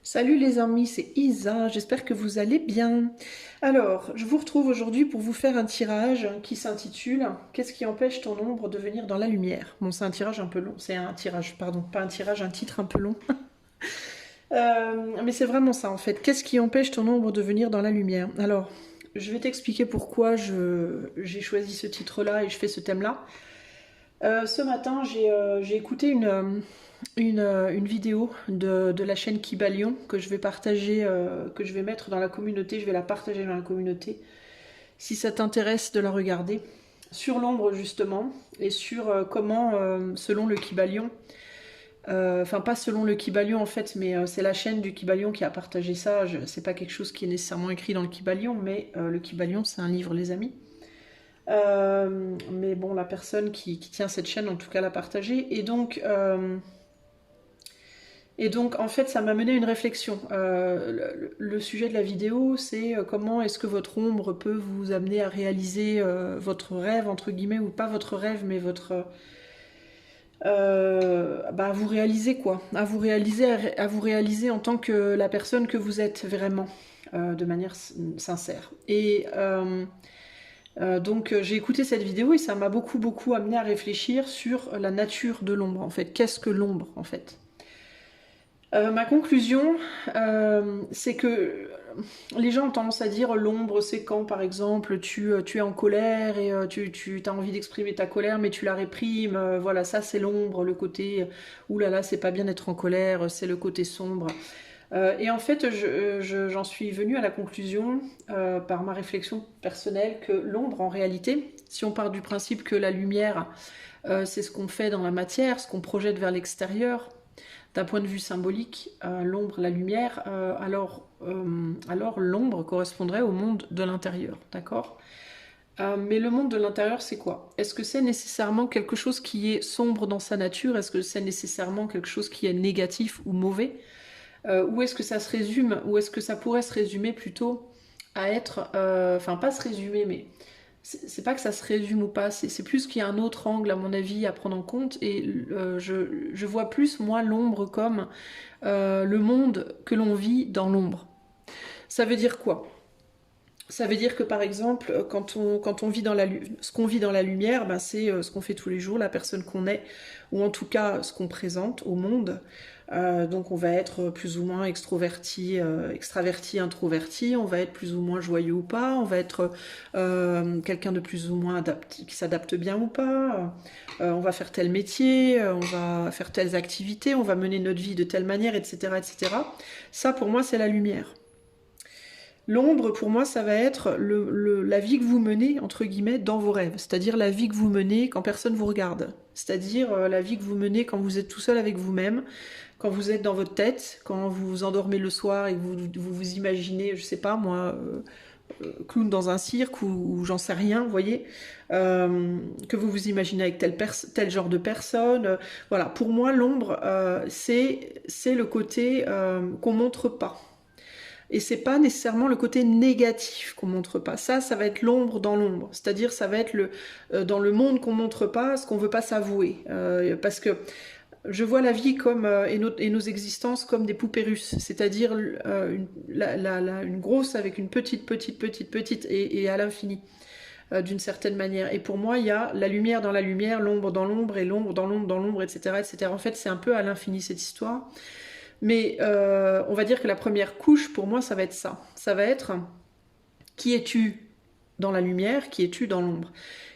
Salut les amis, c'est Isa, j'espère que vous allez bien. Alors, je vous retrouve aujourd'hui pour vous faire un tirage qui s'intitule Qu'est-ce qui empêche ton ombre de venir dans la lumière? Bon, c'est un tirage un peu long, c'est un tirage, pardon, pas un tirage, un titre un peu long. Mais c'est vraiment ça en fait. Qu'est-ce qui empêche ton ombre de venir dans la lumière? Alors, je vais t'expliquer pourquoi j'ai choisi ce titre-là et je fais ce thème-là. Ce matin, j'ai écouté une vidéo de la chaîne Kibalion que je vais partager, que je vais mettre dans la communauté. Je vais la partager dans la communauté. Si ça t'intéresse de la regarder, sur l'ombre justement, et sur comment, selon le Kibalion, enfin pas selon le Kibalion en fait, mais c'est la chaîne du Kibalion qui a partagé ça. C'est pas quelque chose qui est nécessairement écrit dans le Kibalion, mais le Kibalion c'est un livre les amis. Mais bon, la personne qui tient cette chaîne, en tout cas, l'a partagée. Et donc, en fait, ça m'a mené à une réflexion. Le sujet de la vidéo, c'est comment est-ce que votre ombre peut vous amener à réaliser votre rêve, entre guillemets, ou pas votre rêve, mais votre... à vous réaliser quoi, à vous réaliser en tant que la personne que vous êtes vraiment, de manière sincère. Donc j'ai écouté cette vidéo et ça m'a beaucoup amené à réfléchir sur la nature de l'ombre en fait. Qu'est-ce que l'ombre en fait? Ma conclusion, c'est que les gens ont tendance à dire l'ombre c'est quand par exemple tu es en colère et tu as envie d'exprimer ta colère mais tu la réprimes, voilà ça c'est l'ombre, le côté oulala c'est pas bien d'être en colère, c'est le côté sombre. Et en fait, j'en suis venue à la conclusion, par ma réflexion personnelle, que l'ombre, en réalité, si on part du principe que la lumière, c'est ce qu'on fait dans la matière, ce qu'on projette vers l'extérieur, d'un point de vue symbolique, l'ombre, la lumière, alors l'ombre correspondrait au monde de l'intérieur, d'accord? Mais le monde de l'intérieur, c'est quoi? Est-ce que c'est nécessairement quelque chose qui est sombre dans sa nature? Est-ce que c'est nécessairement quelque chose qui est négatif ou mauvais? Où est-ce que ça se résume? Ou est-ce que ça pourrait se résumer plutôt à être... Enfin, pas se résumer, mais c'est pas que ça se résume ou pas, c'est plus qu'il y a un autre angle, à mon avis, à prendre en compte. Et je vois plus, moi, l'ombre comme le monde que l'on vit dans l'ombre. Ça veut dire quoi? Ça veut dire que par exemple, quand on vit dans ce qu'on vit dans la lumière, ben, c'est ce qu'on fait tous les jours, la personne qu'on est, ou en tout cas ce qu'on présente au monde. Donc on va être plus ou moins extroverti, extraverti, introverti, on va être plus ou moins joyeux ou pas, on va être quelqu'un de plus ou moins adapté, qui s'adapte bien ou pas, on va faire tel métier, on va faire telles activités, on va mener notre vie de telle manière, etc. etc. Ça pour moi c'est la lumière. L'ombre, pour moi, ça va être la vie que vous menez, entre guillemets, dans vos rêves. C'est-à-dire la vie que vous menez quand personne vous regarde. C'est-à-dire la vie que vous menez quand vous êtes tout seul avec vous-même, quand vous êtes dans votre tête, quand vous vous endormez le soir et que vous imaginez, je sais pas moi, clown dans un cirque ou j'en sais rien, vous voyez, que vous vous imaginez avec tel genre de personne. Voilà, pour moi, l'ombre, c'est le côté qu'on montre pas. Et c'est pas nécessairement le côté négatif qu'on montre pas. Ça va être l'ombre dans l'ombre. C'est-à-dire, ça va être dans le monde qu'on montre pas, ce qu'on veut pas s'avouer. Parce que je vois la vie comme et nos existences comme des poupées russes. C'est-à-dire une grosse avec une petite et à l'infini. D'une certaine manière. Et pour moi, il y a la lumière dans la lumière, l'ombre dans l'ombre, et l'ombre dans l'ombre, etc., etc. En fait, c'est un peu à l'infini cette histoire. Mais on va dire que la première couche, pour moi, ça va être ça. Ça va être qui es-tu dans la lumière, qui es-tu dans l'ombre?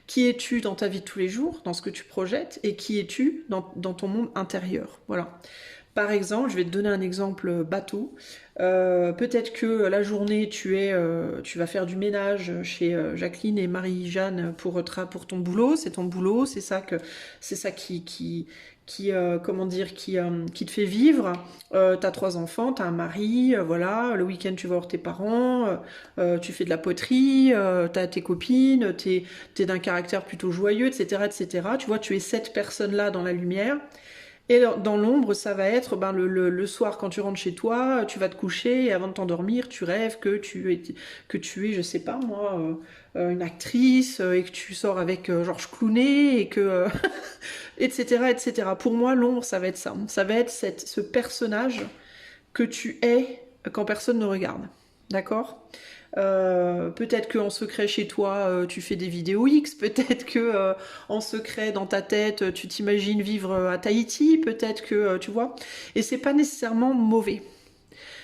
Qui es-tu dans ta vie de tous les jours, dans ce que tu projettes, et qui es-tu dans ton monde intérieur? Voilà. Par exemple, je vais te donner un exemple bateau. Peut-être que la journée, tu vas faire du ménage chez Jacqueline et Marie-Jeanne pour ton boulot. C'est ton boulot, c'est ça comment dire, qui te fait vivre. T'as 3 enfants, t'as un mari, voilà. Le week-end, tu vas voir tes parents, tu fais de la poterie, t'as tes copines, t'es d'un caractère plutôt joyeux, etc., etc. Tu vois, tu es cette personne-là dans la lumière. Et dans l'ombre, ça va être le soir quand tu rentres chez toi, tu vas te coucher et avant de t'endormir, tu rêves que tu es, je sais pas moi, une actrice et que tu sors avec Georges Clooney et que etc., etc. Pour moi, l'ombre, ça va être ça. Ça va être ce personnage que tu es quand personne ne regarde. D'accord? Peut-être qu'en secret chez toi, tu fais des vidéos X, peut-être que en secret dans ta tête, tu t'imagines vivre à Tahiti, peut-être que tu vois. Et c'est pas nécessairement mauvais.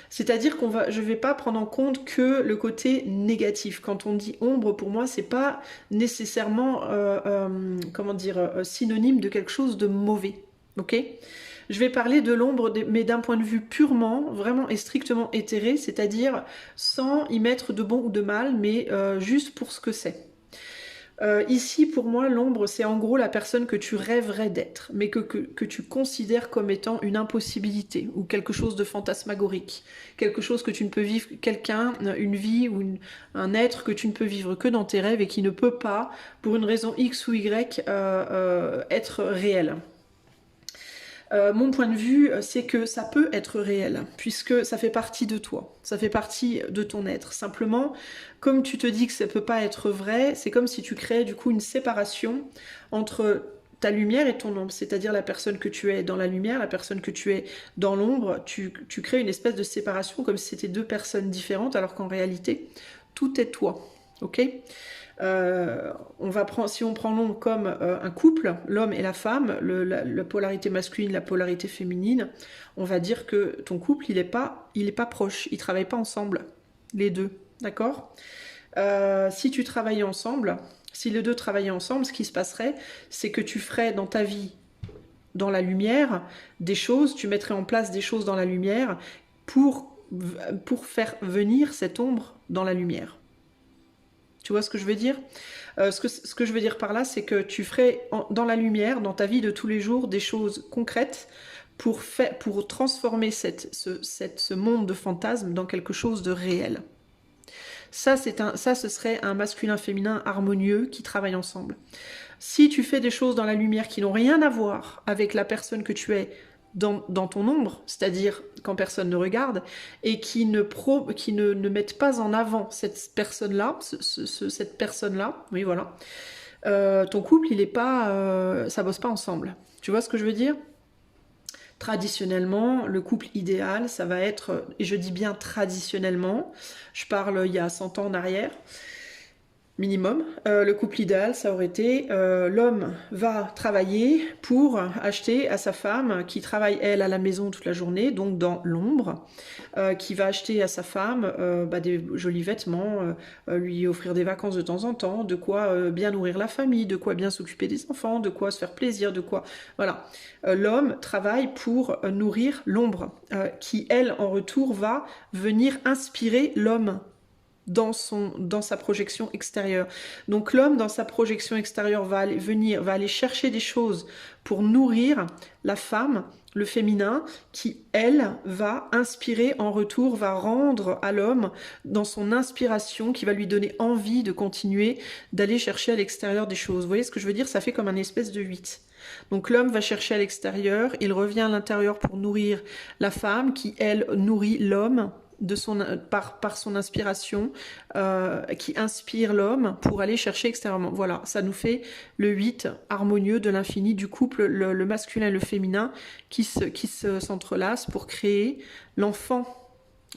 C'est-à-dire je vais pas prendre en compte que le côté négatif. Quand on dit ombre, pour moi, c'est pas nécessairement, comment dire, synonyme de quelque chose de mauvais. Ok? Je vais parler de l'ombre, mais d'un point de vue purement, vraiment et strictement éthéré, c'est-à-dire sans y mettre de bon ou de mal, mais juste pour ce que c'est. Ici, pour moi, l'ombre, c'est en gros la personne que tu rêverais d'être, mais que tu considères comme étant une impossibilité ou quelque chose de fantasmagorique, quelque chose que tu ne peux vivre, quelqu'un, une vie ou un être que tu ne peux vivre que dans tes rêves et qui ne peut pas, pour une raison X ou Y, être réel. Mon point de vue, c'est que ça peut être réel, puisque ça fait partie de toi, ça fait partie de ton être. Simplement, comme tu te dis que ça peut pas être vrai, c'est comme si tu créais du coup une séparation entre ta lumière et ton ombre, c'est-à-dire la personne que tu es dans la lumière, la personne que tu es dans l'ombre, tu crées une espèce de séparation comme si c'était deux personnes différentes, alors qu'en réalité, tout est toi, ok ? Si on prend l'ombre comme un couple, l'homme et la femme, la polarité masculine, la polarité féminine, on va dire que ton couple, il est pas proche, ils travaillent pas ensemble, les deux, d'accord? Si tu travaillais ensemble, si les deux travaillaient ensemble, ce qui se passerait, c'est que tu ferais dans ta vie, dans la lumière, des choses, tu mettrais en place des choses dans la lumière pour faire venir cette ombre dans la lumière. Tu vois ce que je veux dire? Ce que je veux dire par là, c'est que tu ferais dans la lumière, dans ta vie de tous les jours, des choses concrètes pour transformer ce monde de fantasmes dans quelque chose de réel. Ça, ce serait un masculin-féminin harmonieux qui travaillent ensemble. Si tu fais des choses dans la lumière qui n'ont rien à voir avec la personne que tu es dans ton ombre, c'est-à-dire quand personne ne regarde, et qui ne mettent pas en avant cette personne-là, cette personne-là, oui voilà, ton couple, il est pas, ça bosse pas ensemble. Tu vois ce que je veux dire? Traditionnellement, le couple idéal, ça va être, et je dis bien traditionnellement, je parle il y a 100 ans en arrière, minimum. Le couple idéal, ça aurait été l'homme va travailler pour acheter à sa femme, qui travaille elle à la maison toute la journée, donc dans l'ombre, qui va acheter à sa femme des jolis vêtements, lui offrir des vacances de temps en temps, de quoi bien nourrir la famille, de quoi bien s'occuper des enfants, de quoi se faire plaisir, de quoi... Voilà. L'homme travaille pour nourrir l'ombre, qui elle, en retour, va venir inspirer l'homme dans sa projection extérieure. Donc l'homme, dans sa projection extérieure, va aller chercher des choses pour nourrir la femme, le féminin, qui, elle, va inspirer en retour, va rendre à l'homme dans son inspiration, qui va lui donner envie de continuer, d'aller chercher à l'extérieur des choses. Vous voyez ce que je veux dire? Ça fait comme un espèce de 8. Donc l'homme va chercher à l'extérieur, il revient à l'intérieur pour nourrir la femme, qui, elle, nourrit l'homme, par son inspiration, qui inspire l'homme pour aller chercher extérieurement. Voilà, ça nous fait le 8 harmonieux de l'infini du couple, le masculin et le féminin qui s'entrelacent pour créer l'enfant.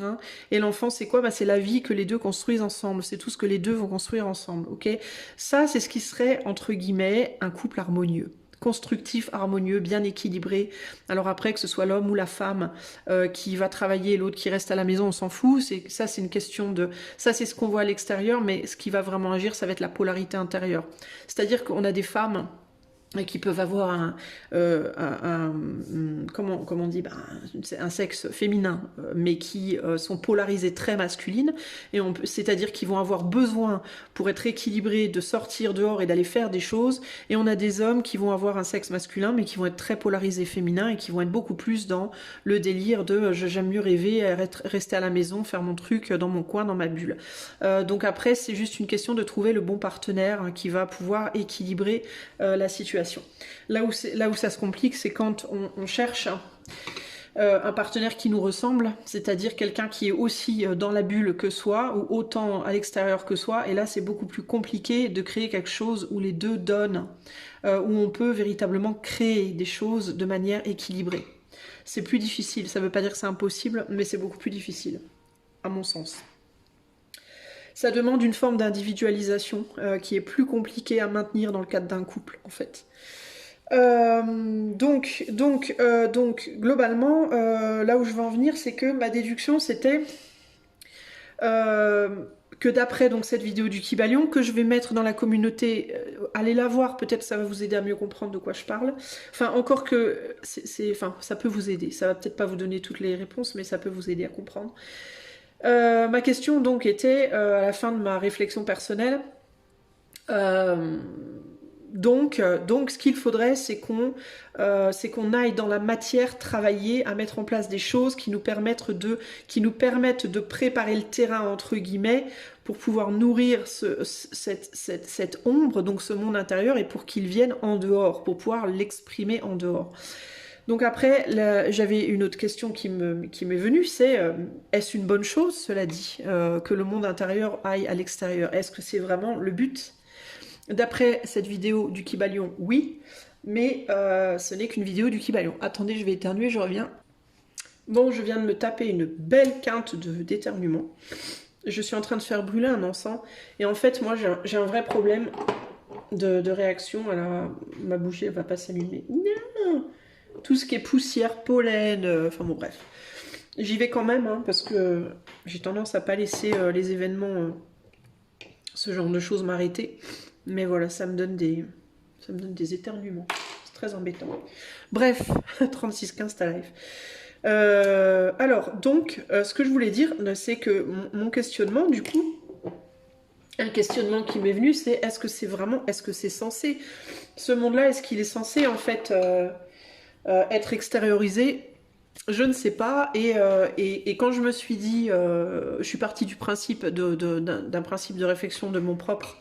Hein. Et l'enfant, c'est quoi? C'est la vie que les deux construisent ensemble, c'est tout ce que les deux vont construire ensemble. Ok, ça, c'est ce qui serait, entre guillemets, un couple harmonieux. Constructif, harmonieux, bien équilibré. Alors après, que ce soit l'homme ou la femme qui va travailler, l'autre qui reste à la maison, on s'en fout. Ça, c'est une question de... Ça, c'est ce qu'on voit à l'extérieur, mais ce qui va vraiment agir, ça va être la polarité intérieure. C'est-à-dire qu'on a des femmes qui peuvent avoir comment on dit, un sexe féminin, mais qui sont polarisées très masculines, et c'est-à-dire qu'ils vont avoir besoin, pour être équilibrés, de sortir dehors et d'aller faire des choses, et on a des hommes qui vont avoir un sexe masculin, mais qui vont être très polarisés féminins, et qui vont être beaucoup plus dans le délire de j'aime mieux rêver, rester à la maison, faire mon truc dans mon coin, dans ma bulle. Donc après, c'est juste une question de trouver le bon partenaire qui va pouvoir équilibrer la situation. Là où ça se complique, c'est quand on cherche un partenaire qui nous ressemble, c'est-à-dire quelqu'un qui est aussi dans la bulle que soi, ou autant à l'extérieur que soi, et là c'est beaucoup plus compliqué de créer quelque chose où les deux donnent, où on peut véritablement créer des choses de manière équilibrée. c'est plus difficile. Ça veut pas dire que c'est impossible, mais c'est beaucoup plus difficile, à mon sens. Ça demande une forme d'individualisation qui est plus compliquée à maintenir dans le cadre d'un couple, en fait. Donc, globalement, là où je veux en venir, c'est que ma déduction, c'était que d'après donc cette vidéo du Kybalion, que je vais mettre dans la communauté, allez la voir, peut-être ça va vous aider à mieux comprendre de quoi je parle. Enfin, encore que, enfin, ça peut vous aider. Ça va peut-être pas vous donner toutes les réponses, mais ça peut vous aider à comprendre. Ma question donc était, à la fin de ma réflexion personnelle, donc, ce qu'il faudrait, c'est qu'on aille dans la matière travailler à mettre en place des choses qui nous permettent de préparer le terrain, entre guillemets, pour pouvoir nourrir cette ombre, donc ce monde intérieur, et pour qu'il vienne en dehors, pour pouvoir l'exprimer en dehors. Donc après, j'avais une autre question qui m'est venue, c'est est-ce une bonne chose, cela dit, que le monde intérieur aille à l'extérieur? Est-ce que c'est vraiment le but? D'après cette vidéo du Kybalion, oui, mais ce n'est qu'une vidéo du Kybalion. Attendez, je vais éternuer, je reviens. Bon, je viens de me taper une belle quinte d'éternuement. Je suis en train de faire brûler un encens. Et en fait, moi, j'ai un vrai problème de réaction. Alors, ma bougie, elle va pas s'allumer. Non! Tout ce qui est poussière, pollen, enfin bon, bref. J'y vais quand même, hein, parce que j'ai tendance à pas laisser les événements, ce genre de choses m'arrêter. Mais voilà, ça me donne des éternuements. C'est très embêtant. Bref, 3615 ta live. Alors, donc, ce que je voulais dire, c'est que mon questionnement, du coup, un questionnement qui m'est venu, c'est est-ce que c'est censé, ce monde-là, est-ce qu'il est censé, en fait, être extériorisé? Je ne sais pas, et quand je me suis dit, je suis partie du principe d'un principe de réflexion de mon propre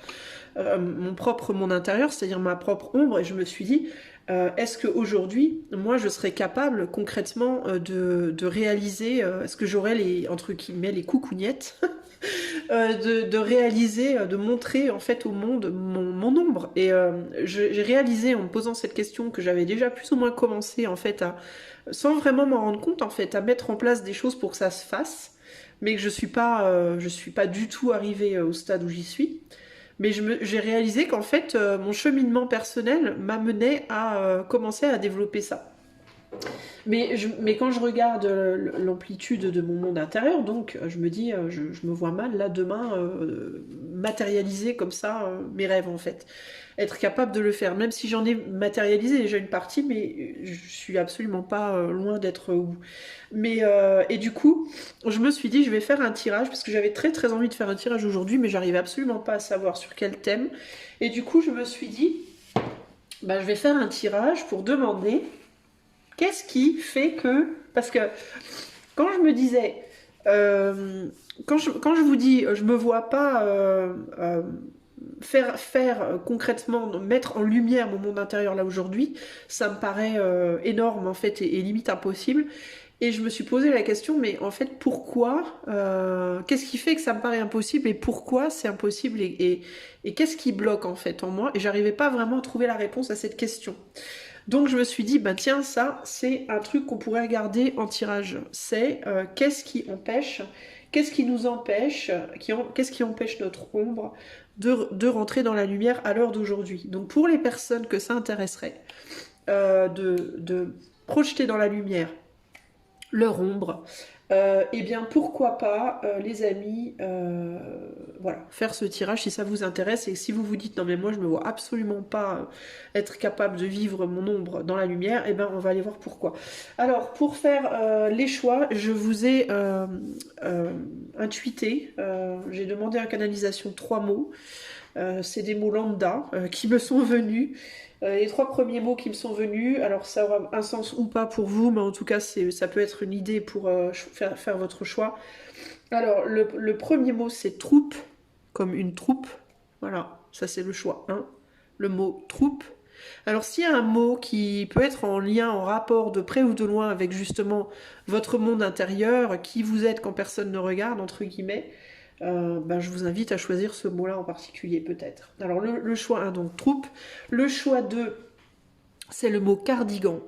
monde intérieur, c'est-à-dire ma propre ombre, et je me suis dit, est-ce qu'aujourd'hui, moi, je serais capable concrètement de réaliser, est-ce que j'aurais entre guillemets, les coucougnettes de réaliser, de montrer en fait au monde mon ombre. Et j'ai réalisé en me posant cette question que j'avais déjà plus ou moins commencé en fait sans vraiment m'en rendre compte en fait, à mettre en place des choses pour que ça se fasse, mais que je suis pas du tout arrivée au stade où j'y suis. Mais j'ai réalisé qu'en fait, mon cheminement personnel m'amenait à commencer à développer ça. Mais quand je regarde l'amplitude de mon monde intérieur, donc je me dis, je me vois mal là demain matérialiser comme ça mes rêves en fait. Être capable de le faire, même si j'en ai matérialisé déjà une partie, mais je suis absolument pas loin d'être où. Mais et du coup, je me suis dit, je vais faire un tirage parce que j'avais très très envie de faire un tirage aujourd'hui, mais j'arrivais absolument pas à savoir sur quel thème. Et du coup, je me suis dit, bah, je vais faire un tirage pour demander qu'est-ce qui fait que... Parce que quand je me disais... quand je vous dis, je me vois pas faire concrètement, mettre en lumière mon monde intérieur là aujourd'hui, ça me paraît énorme en fait et limite impossible. Et je me suis posé la question, mais en fait pourquoi qu'est-ce qui fait que ça me paraît impossible et pourquoi c'est impossible et qu'est-ce qui bloque en fait en moi? Et j'arrivais pas vraiment à trouver la réponse à cette question. Donc je me suis dit, bah tiens, ça c'est un truc qu'on pourrait regarder en tirage. C'est qu'est-ce qui nous empêche, qu'est-ce qui empêche notre ombre de rentrer dans la lumière à l'heure d'aujourd'hui. Donc pour les personnes que ça intéresserait, de projeter dans la lumière leur ombre, eh bien pourquoi pas les amis, voilà, faire ce tirage si ça vous intéresse et si vous vous dites non mais moi je me vois absolument pas être capable de vivre mon ombre dans la lumière, eh bien on va aller voir pourquoi. Alors pour faire les choix, je vous ai intuité, j'ai demandé en canalisation 3 mots. C'est des mots lambda qui me sont venus. Les 3 premiers mots qui me sont venus, alors ça aura un sens ou pas pour vous, mais en tout cas ça peut être une idée pour faire votre choix. Alors le premier mot c'est troupe, comme une troupe, voilà, ça c'est le choix 1, le mot troupe. Alors s'il y a un mot qui peut être en lien, en rapport de près ou de loin avec justement votre monde intérieur, qui vous êtes quand personne ne regarde, entre guillemets, je vous invite à choisir ce mot-là en particulier peut-être. Alors le choix 1, donc troupe. Le choix 2, c'est le mot cardigan.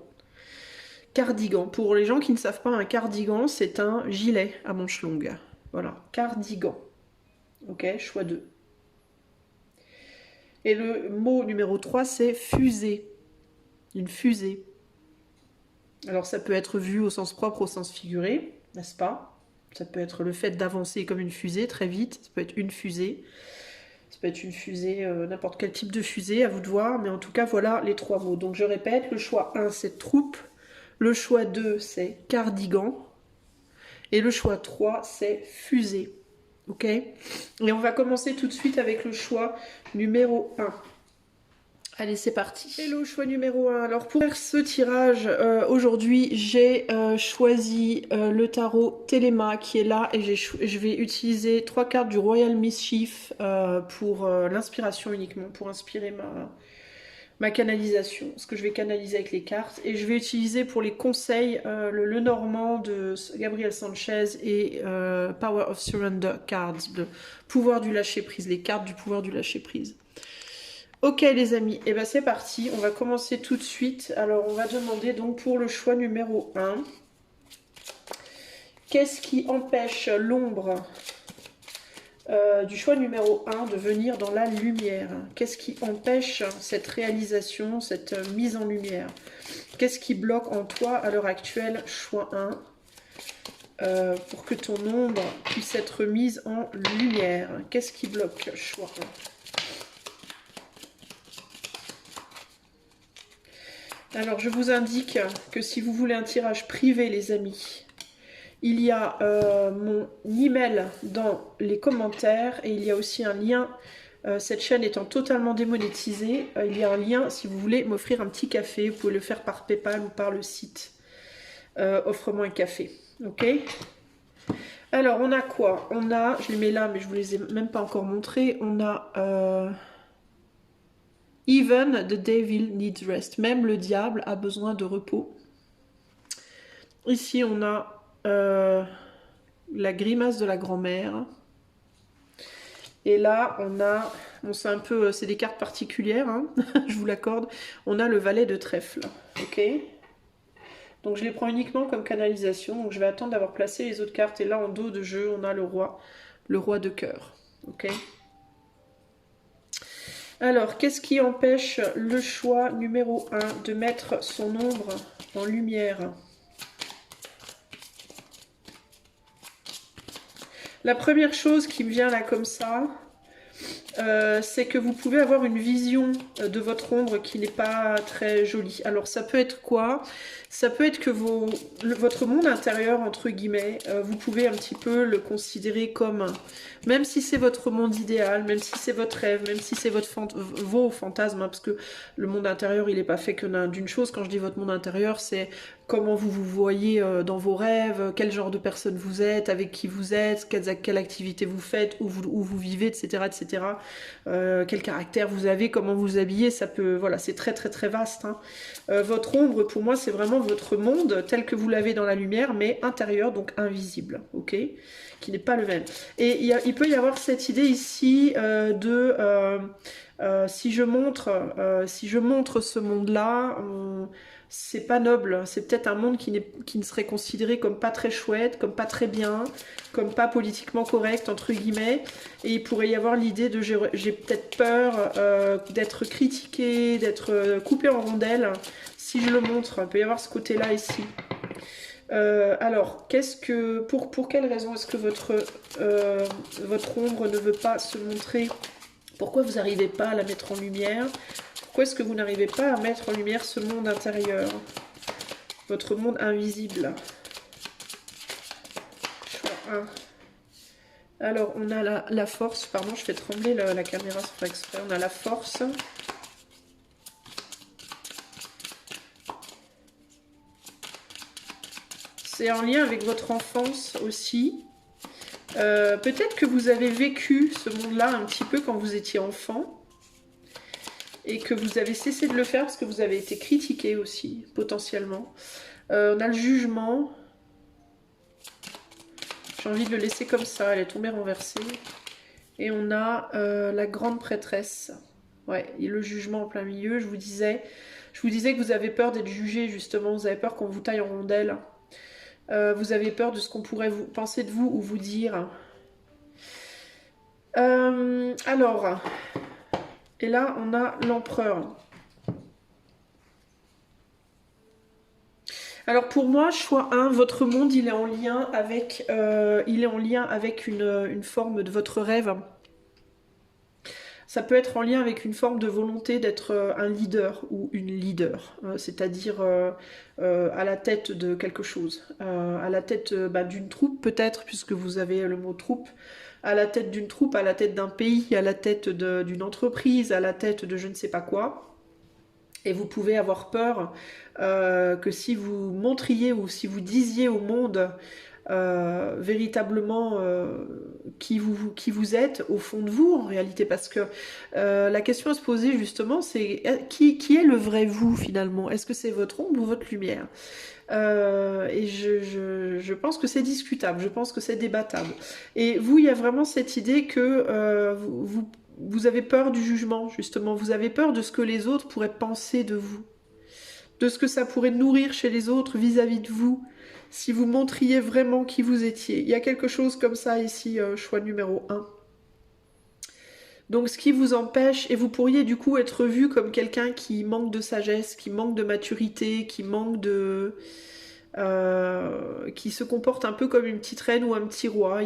cardigan. Pour les gens qui ne savent pas, un cardigan, c'est un gilet à manches longues. Voilà, cardigan. Ok, choix 2. Et le mot numéro 3, c'est fusée. Une fusée. Alors ça peut être vu au sens propre, au sens figuré, n'est-ce pas? Ça peut être le fait d'avancer comme une fusée très vite, ça peut être une fusée. Ça peut être une fusée, n'importe quel type de fusée, à vous de voir, mais en tout cas, voilà les 3 mots. Donc je répète, le choix 1, c'est troupe, le choix 2, c'est cardigan, et le choix 3, c'est fusée. Ok? Et on va commencer tout de suite avec le choix numéro 1. Allez, c'est parti. Hello, choix numéro 1. Alors pour faire ce tirage, aujourd'hui, j'ai choisi le tarot Téléma qui est là et je vais utiliser 3 cartes du Royal Mischief pour l'inspiration uniquement, pour inspirer ma canalisation, ce que je vais canaliser avec les cartes. Et je vais utiliser pour les conseils le Normand de Gabriel Sanchez et Power of Surrender Cards, le pouvoir du lâcher-prise, les cartes du pouvoir du lâcher-prise. Ok les amis, et ben c'est parti, on va commencer tout de suite. Alors on va demander donc pour le choix numéro 1, qu'est-ce qui empêche l'ombre du choix numéro 1 de venir dans la lumière? Qu'est-ce qui empêche cette réalisation, cette mise en lumière? Qu'est-ce qui bloque en toi à l'heure actuelle, choix 1, pour que ton ombre puisse être mise en lumière? Qu'est-ce qui bloque, choix 1? Alors, je vous indique que si vous voulez un tirage privé, les amis, il y a mon email dans les commentaires et il y a aussi un lien, cette chaîne étant totalement démonétisée, il y a un lien si vous voulez m'offrir un petit café, vous pouvez le faire par PayPal ou par le site. Offre-moi un café, ok? Alors, on a quoi? On a, je les mets là, mais je ne vous les ai même pas encore montrés, on a... Even the devil needs rest. Même le diable a besoin de repos. Ici, on a la grimace de la grand-mère. Et là, on a... Bon, c'est un peu... C'est des cartes particulières, hein, je vous l'accorde. On a le valet de trèfle. Ok? Donc, je les prends uniquement comme canalisation. Donc, je vais attendre d'avoir placé les autres cartes. Et là, en dos de jeu, on a le roi de cœur. Ok? Alors, qu'est-ce qui empêche le choix numéro 1 de mettre son ombre en lumière? La première chose qui me vient là comme ça, c'est que vous pouvez avoir une vision de votre ombre qui n'est pas très jolie. Alors ça peut être quoi? Ça peut être que votre monde intérieur, entre guillemets, vous pouvez un petit peu le considérer comme, même si c'est votre monde idéal, même si c'est votre rêve, même si c'est vos fantasmes, hein, parce que le monde intérieur, il n'est pas fait que d'une chose. Quand je dis votre monde intérieur, c'est comment vous vous voyez dans vos rêves, quel genre de personne vous êtes, avec qui vous êtes, quelle activité vous faites, où vous vivez, etc. etc. Quel caractère vous avez, comment vous habillez, ça peut, voilà, c'est très très très vaste. Hein. Votre ombre, pour moi, c'est vraiment votre monde tel que vous l'avez dans la lumière, mais intérieur, donc invisible, ok, qui n'est pas le même. Et il peut y avoir cette idée ici si je montre ce monde-là, c'est pas noble, c'est peut-être un monde qui ne serait considéré comme pas très chouette, comme pas très bien, comme pas politiquement correct, entre guillemets, et il pourrait y avoir l'idée de j'ai peut-être peur d'être critiqué, d'être coupé en rondelles, si je le montre, il peut y avoir ce côté-là ici. Alors, pour quelle raison est-ce que votre ombre ne veut pas se montrer? Pourquoi vous n'arrivez pas à la mettre en lumière? Pourquoi est-ce que vous n'arrivez pas à mettre en lumière ce monde intérieur? Votre monde invisible. Choix 1. Alors, on a la force. Pardon, je fais trembler la caméra sans faire exprès. On a la force. C'est en lien avec votre enfance aussi. Peut-être que vous avez vécu ce monde-là un petit peu quand vous étiez enfant. Et que vous avez cessé de le faire parce que vous avez été critiqué aussi, potentiellement. On a le jugement. J'ai envie de le laisser comme ça, elle est tombée renversée. Et on a la grande prêtresse. Ouais, et le jugement en plein milieu, je vous disais, Je vous disais que vous avez peur d'être jugé, justement, vous avez peur qu'on vous taille en rondelles. Vous avez peur de ce qu'on pourrait vous penser de vous ou vous dire. Alors, et là, on a l'empereur. Alors pour moi, choix 1, votre monde, il est en lien avec, une forme de votre rêve. Ça peut être en lien avec une forme de volonté d'être un leader ou une leader, c'est-à-dire à la tête de quelque chose, à la tête d'une troupe peut-être, puisque vous avez le mot troupe, à la tête d'une troupe, à la tête d'un pays, à la tête d'une entreprise, à la tête de je ne sais pas quoi. Et vous pouvez avoir peur que si vous montriez ou si vous disiez au monde véritablement qui vous êtes au fond de vous en réalité, parce que la question à se poser justement c'est qui est le vrai vous finalement? Est-ce que c'est votre ombre ou votre lumière? Et je pense que c'est discutable, je pense que c'est débattable. Et vous, il y a vraiment cette idée que vous avez peur du jugement, justement. Vous avez peur de ce que les autres pourraient penser de vous. De ce que ça pourrait nourrir chez les autres vis-à-vis de vous. Si vous montriez vraiment qui vous étiez. Il y a quelque chose comme ça ici, choix numéro 1. Donc ce qui vous empêche, et vous pourriez du coup être vu comme quelqu'un qui manque de sagesse, qui manque de maturité, qui manque de... qui se comporte un peu comme une petite reine ou un petit roi.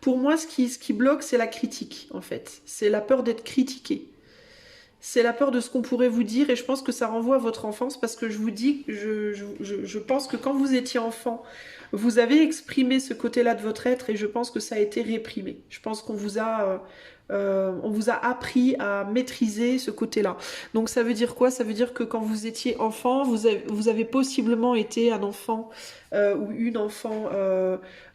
Pour moi, ce qui bloque, c'est la critique, en fait. C'est la peur d'être critiqué. C'est la peur de ce qu'on pourrait vous dire, et je pense que ça renvoie à votre enfance, parce que je vous dis, je pense que quand vous étiez enfant, vous avez exprimé ce côté-là de votre être, et je pense que ça a été réprimé. Je pense qu'on on vous a appris à maîtriser ce côté-là. Donc ça veut dire quoi? Ça veut dire que quand vous étiez enfant, vous avez possiblement été un enfant ou une enfant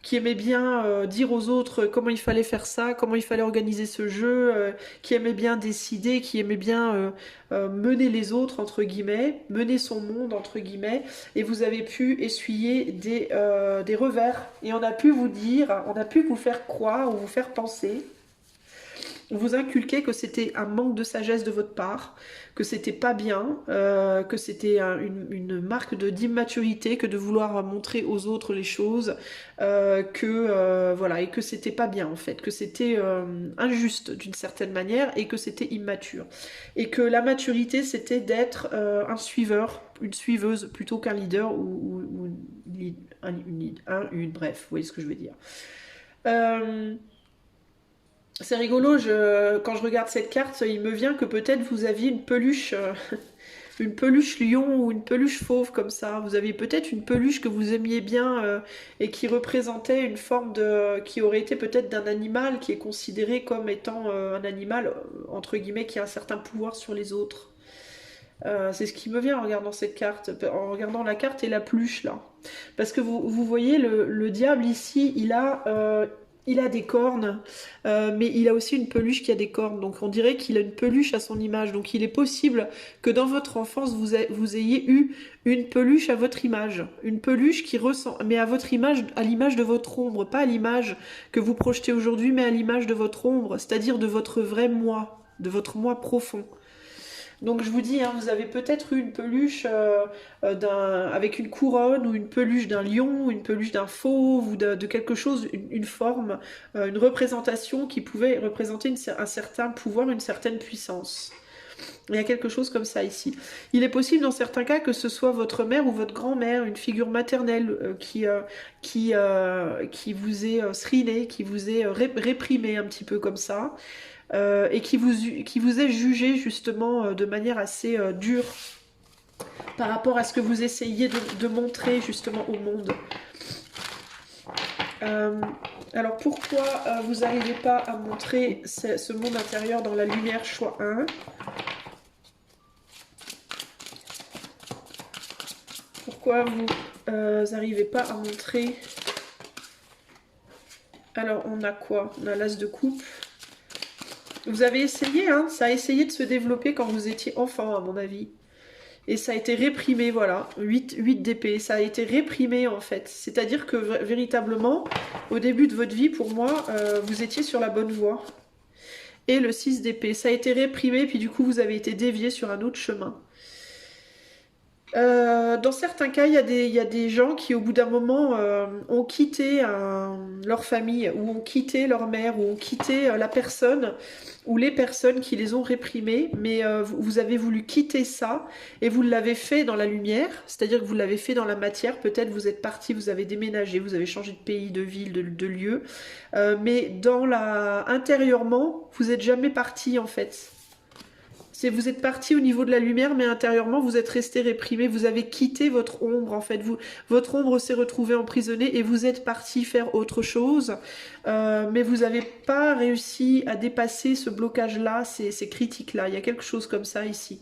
qui aimait bien dire aux autres comment il fallait faire ça, comment il fallait organiser ce jeu, qui aimait bien décider, qui aimait bien mener les autres, entre guillemets, mener son monde, entre guillemets, et vous avez pu essuyer des revers. Et on a pu vous dire, on a pu vous faire croire ou vous faire penser, vous inculquer que c'était un manque de sagesse de votre part, que c'était pas bien, que c'était une marque d'immaturité que de vouloir montrer aux autres les choses, voilà, et que c'était pas bien en fait, que c'était injuste d'une certaine manière et que c'était immature. Et que la maturité c'était d'être un suiveur, une suiveuse plutôt qu'un leader ou bref, vous voyez ce que je veux dire. C'est rigolo, quand je regarde cette carte, il me vient que peut-être vous aviez une peluche lion ou une peluche fauve comme ça. Vous aviez peut-être une peluche que vous aimiez bien et qui représentait une forme qui aurait été peut-être d'un animal qui est considéré comme étant un animal, entre guillemets, qui a un certain pouvoir sur les autres. C'est ce qui me vient en regardant cette carte, en regardant la carte et la peluche là. Parce que vous voyez, le diable ici, il a des cornes, mais il a aussi une peluche qui a des cornes. Donc on dirait qu'il a une peluche à son image. Donc il est possible que dans votre enfance, vous ayez eu une peluche à votre image. Une peluche qui ressemble, mais à votre image, à l'image de votre ombre. Pas à l'image que vous projetez aujourd'hui, mais à l'image de votre ombre. C'est-à-dire de votre vrai moi, de votre moi profond. Donc je vous dis, hein, vous avez peut-être eu une peluche avec une couronne, ou une peluche d'un lion, ou une peluche d'un fauve, ou de quelque chose, une forme, une représentation qui pouvait représenter un certain pouvoir, une certaine puissance. Il y a quelque chose comme ça ici. Il est possible dans certains cas que ce soit votre mère ou votre grand-mère, une figure maternelle qui vous ait srilé, qui vous ait réprimé un petit peu comme ça. Et qui vous ait jugé justement de manière assez dure par rapport à ce que vous essayez de montrer justement au monde. Alors pourquoi vous n'arrivez pas à montrer ce monde intérieur dans la lumière, choix 1? Pourquoi vous n'arrivez pas à montrer... Alors on a quoi? On a l'as de coupe. Vous avez essayé, hein, ça a essayé de se développer quand vous étiez enfant, à mon avis. Et ça a été réprimé, voilà. 8 d'épée, ça a été réprimé, en fait. C'est-à-dire que, véritablement, au début de votre vie, pour moi, vous étiez sur la bonne voie. Et le 6 d'épée, ça a été réprimé, puis du coup, vous avez été dévié sur un autre chemin. Dans certains cas, il y a des gens qui, au bout d'un moment, ont quitté leur famille, ou ont quitté leur mère, ou ont quitté la personne, ou les personnes qui les ont réprimés, mais vous avez voulu quitter ça, et vous l'avez fait dans la lumière, c'est-à-dire que vous l'avez fait dans la matière, peut-être vous êtes parti, vous avez déménagé, vous avez changé de pays, de ville, de lieu, mais intérieurement, vous n'êtes jamais parti en fait. C'est vous êtes parti au niveau de la lumière, mais intérieurement vous êtes resté réprimé. Vous avez quitté votre ombre en fait. Votre ombre s'est retrouvée emprisonnée et vous êtes parti faire autre chose. Mais vous n'avez pas réussi à dépasser ce blocage-là, ces critiques-là. Il y a quelque chose comme ça ici.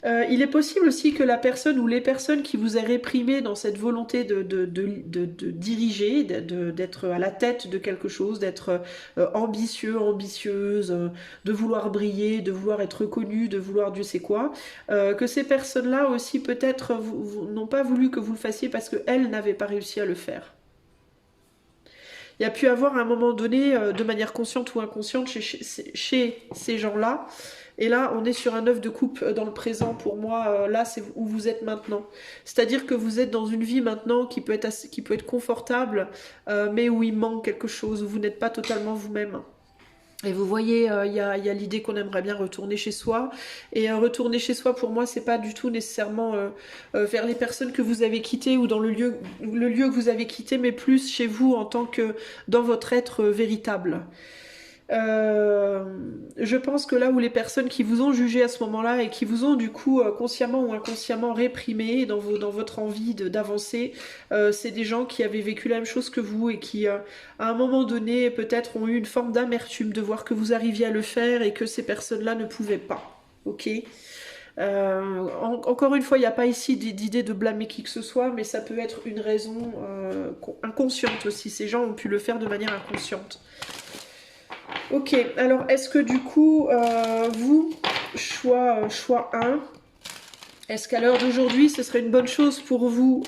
Il est possible aussi que la personne ou les personnes qui vous a réprimé dans cette volonté de diriger, d'être à la tête de quelque chose, d'être ambitieux, ambitieuse, de vouloir briller, de vouloir être reconnu, de vouloir Dieu sait quoi, que ces personnes-là aussi peut-être n'ont pas voulu que vous le fassiez parce qu'elles n'avaient pas réussi à le faire. Il y a pu avoir à un moment donné, de manière consciente ou inconsciente, chez ces gens-là. Et là, on est sur un œuf de coupe dans le présent. Pour moi, là, c'est où vous êtes maintenant. C'est-à-dire que vous êtes dans une vie maintenant qui peut qui peut être confortable, mais où il manque quelque chose, où vous n'êtes pas totalement vous-même. Et vous voyez, il y a l'idée qu'on aimerait bien retourner chez soi. Et retourner chez soi, pour moi, c'est pas du tout nécessairement vers les personnes que vous avez quittées ou dans le lieu que vous avez quitté, mais plus chez vous en tant que dans votre être véritable. Je pense que là où les personnes qui vous ont jugé à ce moment-là et qui vous ont du coup consciemment ou inconsciemment réprimé dans votre envie d'avancer, c'est des gens qui avaient vécu la même chose que vous et qui à un moment donné peut-être ont eu une forme d'amertume de voir que vous arriviez à le faire et que ces personnes-là ne pouvaient pas. Ok. Encore une fois, il n'y a pas ici d'idée de blâmer qui que ce soit, mais ça peut être une raison inconsciente aussi. Ces gens ont pu le faire de manière inconsciente. Ok, alors est-ce que du coup, vous, choix 1, est-ce qu'à l'heure d'aujourd'hui, ce serait une bonne chose pour vous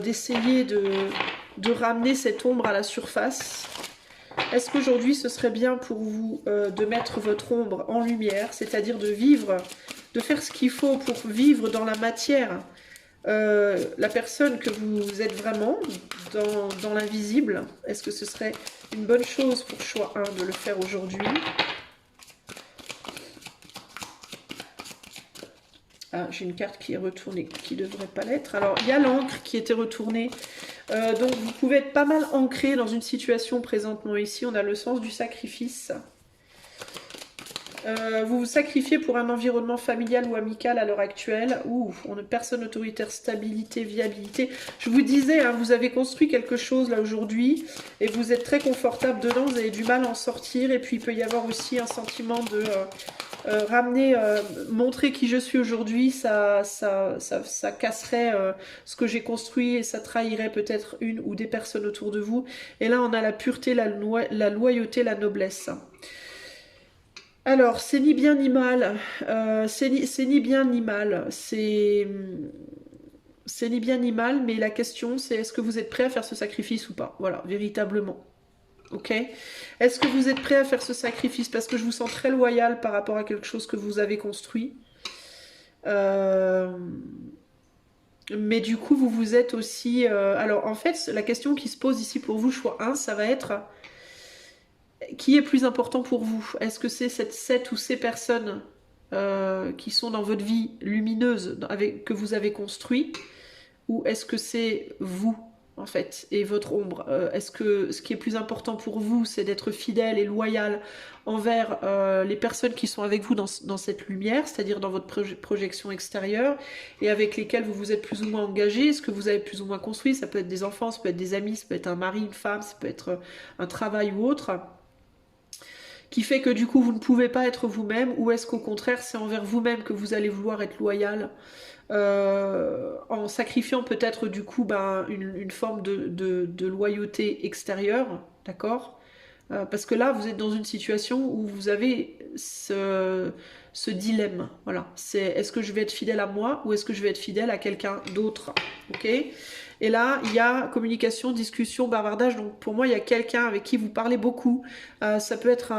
d'essayer de ramener cette ombre à la surface? Est-ce qu'aujourd'hui, ce serait bien pour vous de mettre votre ombre en lumière, c'est-à-dire de vivre, de faire ce qu'il faut pour vivre dans la matière la personne que vous êtes vraiment dans l'invisible? Est-ce que ce serait une bonne chose pour choix 1 de le faire aujourd'hui? Ah, j'ai une carte qui est retournée, qui ne devrait pas l'être. Alors, il y a l'encre qui était retournée. Donc, vous pouvez être pas mal ancré dans une situation présentement. Ici, on a le sens du sacrifice. Vous vous sacrifiez pour un environnement familial ou amical à l'heure actuelle. On a personne autoritaire, stabilité, viabilité. Je vous disais, hein, vous avez construit quelque chose là aujourd'hui et vous êtes très confortable dedans, vous avez du mal à en sortir. Et puis il peut y avoir aussi un sentiment de ramener, montrer qui je suis aujourd'hui, ça casserait ce que j'ai construit et ça trahirait peut-être une ou des personnes autour de vous. Et là on a la pureté, la loyauté, la noblesse. Alors, c'est ni bien ni mal. C'est ni bien ni mal. C'est ni bien ni mal, mais la question c'est est-ce que vous êtes prêt à faire ce sacrifice ou pas? Voilà, véritablement. Ok? Est-ce que vous êtes prêt à faire ce sacrifice? Parce que je vous sens très loyal par rapport à quelque chose que vous avez construit. Mais du coup, vous vous êtes aussi... alors, en fait, la question qui se pose ici pour vous, choix 1, ça va être... Qui est plus important pour vous? Est-ce que c'est cette ou ces personnes qui sont dans votre vie lumineuse que vous avez construit? Ou est-ce que c'est vous, en fait, et votre ombre? Est-ce que ce qui est plus important pour vous, c'est d'être fidèle et loyal envers les personnes qui sont avec vous dans cette lumière, c'est-à-dire dans votre projection extérieure, et avec lesquelles vous vous êtes plus ou moins engagé, ce que vous avez plus ou moins construit? Ça peut être des enfants, ça peut être des amis, ça peut être un mari, une femme, ça peut être un travail ou autre, qui fait que du coup vous ne pouvez pas être vous-même, ou est-ce qu'au contraire c'est envers vous-même que vous allez vouloir être loyal, en sacrifiant peut-être du coup une forme de loyauté extérieure, d'accord? Parce que là vous êtes dans une situation où vous avez ce dilemme, voilà, c'est est-ce que je vais être fidèle à moi ou est-ce que je vais être fidèle à quelqu'un d'autre, ok? Et là, il y a communication, discussion, bavardage. Donc pour moi, il y a quelqu'un avec qui vous parlez beaucoup. Ça peut être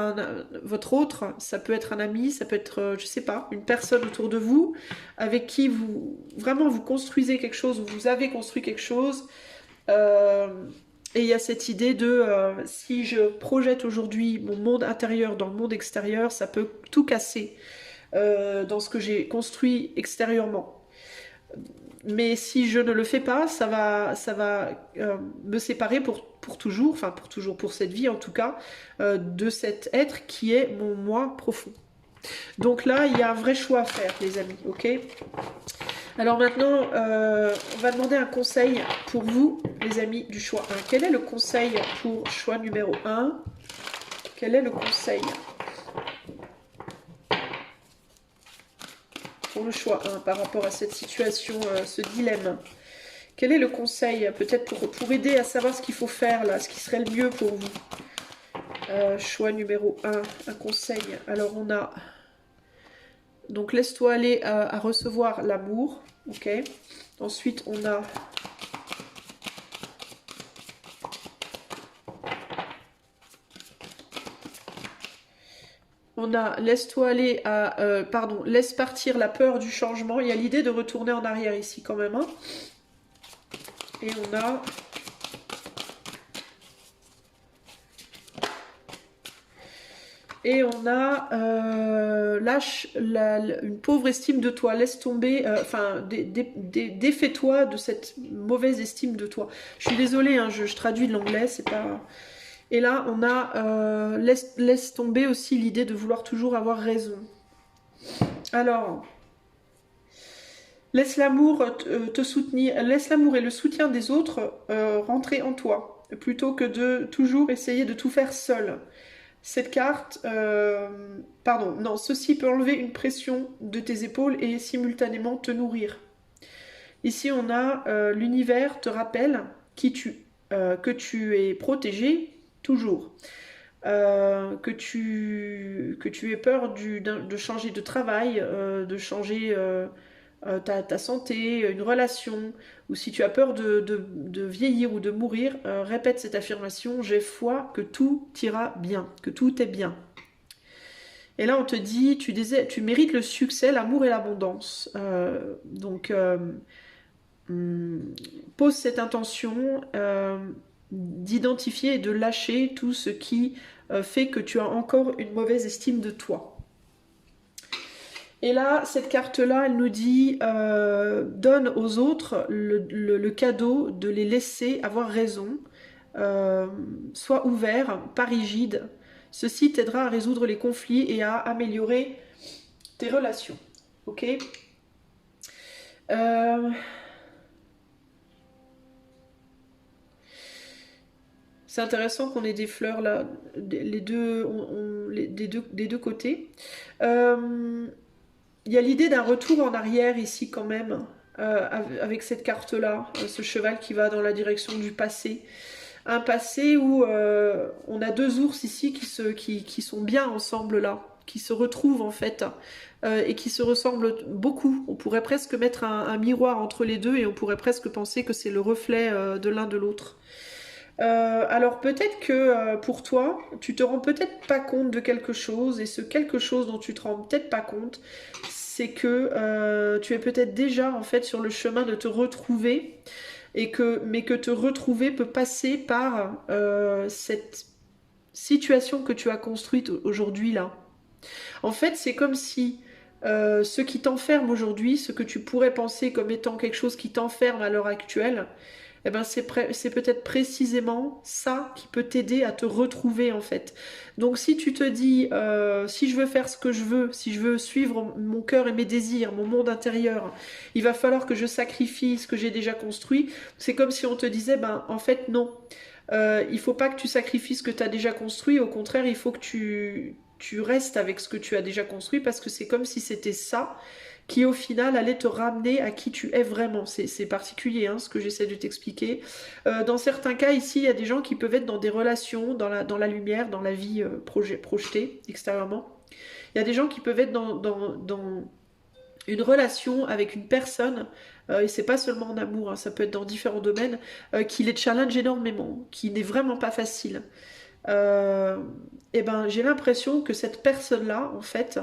votre autre, ça peut être un ami, ça peut être, je sais pas, une personne autour de vous avec qui vous vraiment vous construisez quelque chose ou vous avez construit quelque chose. Euh, et il y a cette idée de si je projette aujourd'hui mon monde intérieur dans le monde extérieur, ça peut tout casser dans ce que j'ai construit extérieurement. Mais si je ne le fais pas, ça va me séparer pour toujours, enfin pour toujours, pour cette vie en tout cas, de cet être qui est mon moi profond. Donc là, il y a un vrai choix à faire, les amis, ok? Alors maintenant, on va demander un conseil pour vous, les amis du choix 1. Quel est le conseil pour choix numéro 1? Quel est le conseil pour le choix 1 par rapport à cette situation, ce dilemme? Quel est le conseil peut-être pour aider à savoir ce qu'il faut faire là, ce qui serait le mieux pour vous? Choix numéro 1, un conseil. Alors on a... Donc laisse-toi aller à recevoir l'amour, ok. Ensuite on a laisse-toi aller à pardon, laisse partir la peur du changement. Il y a l'idée de retourner en arrière ici quand même, hein. Et on a lâche une pauvre estime de toi, laisse tomber, enfin, défais-toi de cette mauvaise estime de toi. Je suis désolée, hein, je traduis de l'anglais, c'est pas... Et là, on a laisse tomber aussi l'idée de vouloir toujours avoir raison. Alors, laisse l'amour te soutenir, laisse l'amour et le soutien des autres rentrer en toi, plutôt que de toujours essayer de tout faire seul. Cette carte, pardon, non, ceci peut enlever une pression de tes épaules et simultanément te nourrir. Ici, on a l'univers te rappelle que tu es protégé toujours. Que tu aies peur de changer de travail, de changer ta santé, une relation, ou si tu as peur de vieillir ou de mourir, répète cette affirmation, j'ai foi que tout ira bien, que tout est bien. Et là on te dit, tu mérites le succès, l'amour et l'abondance. Pose cette intention d'identifier et de lâcher tout ce qui fait que tu as encore une mauvaise estime de toi. Et là, cette carte-là, elle nous dit donne aux autres le cadeau de les laisser avoir raison. Sois ouvert, pas rigide. Ceci t'aidera à résoudre les conflits et à améliorer tes relations. Ok. C'est intéressant qu'on ait des fleurs là, des deux côtés. Il y a l'idée d'un retour en arrière ici quand même, avec cette carte-là, ce cheval qui va dans la direction du passé. Un passé où on a deux ours ici qui sont bien ensemble là, qui se retrouvent en fait, et qui se ressemblent beaucoup. On pourrait presque mettre un miroir entre les deux et on pourrait presque penser que c'est le reflet de l'un de l'autre. Alors peut-être que pour toi, tu te rends peut-être pas compte de quelque chose, et ce quelque chose dont tu te rends peut-être pas compte, c'est que tu es peut-être déjà en fait sur le chemin de te retrouver, mais que te retrouver peut passer par cette situation que tu as construite aujourd'hui là. En fait, c'est comme si ce qui t'enferme aujourd'hui, ce que tu pourrais penser comme étant quelque chose qui t'enferme à l'heure actuelle, eh ben c'est peut-être précisément ça qui peut t'aider à te retrouver en fait. Donc si tu te dis, si je veux faire ce que je veux, si je veux suivre mon cœur et mes désirs, mon monde intérieur, il va falloir que je sacrifie ce que j'ai déjà construit. C'est comme si on te disait, ben en fait non, il faut pas que tu sacrifies ce que tu as déjà construit, au contraire il faut que tu restes avec ce que tu as déjà construit, parce que c'est comme si c'était ça qui au final allait te ramener à qui tu es vraiment. C'est particulier hein, ce que j'essaie de t'expliquer. Dans certains cas ici, il y a des gens qui peuvent être dans des relations, dans la lumière, dans la vie projetée extérieurement. Il y a des gens qui peuvent être une relation avec une personne, et c'est pas seulement en amour, hein, ça peut être dans différents domaines, qui les challenge énormément, qui n'est vraiment pas facile. Euh, et ben j'ai l'impression que cette personne-là, en fait,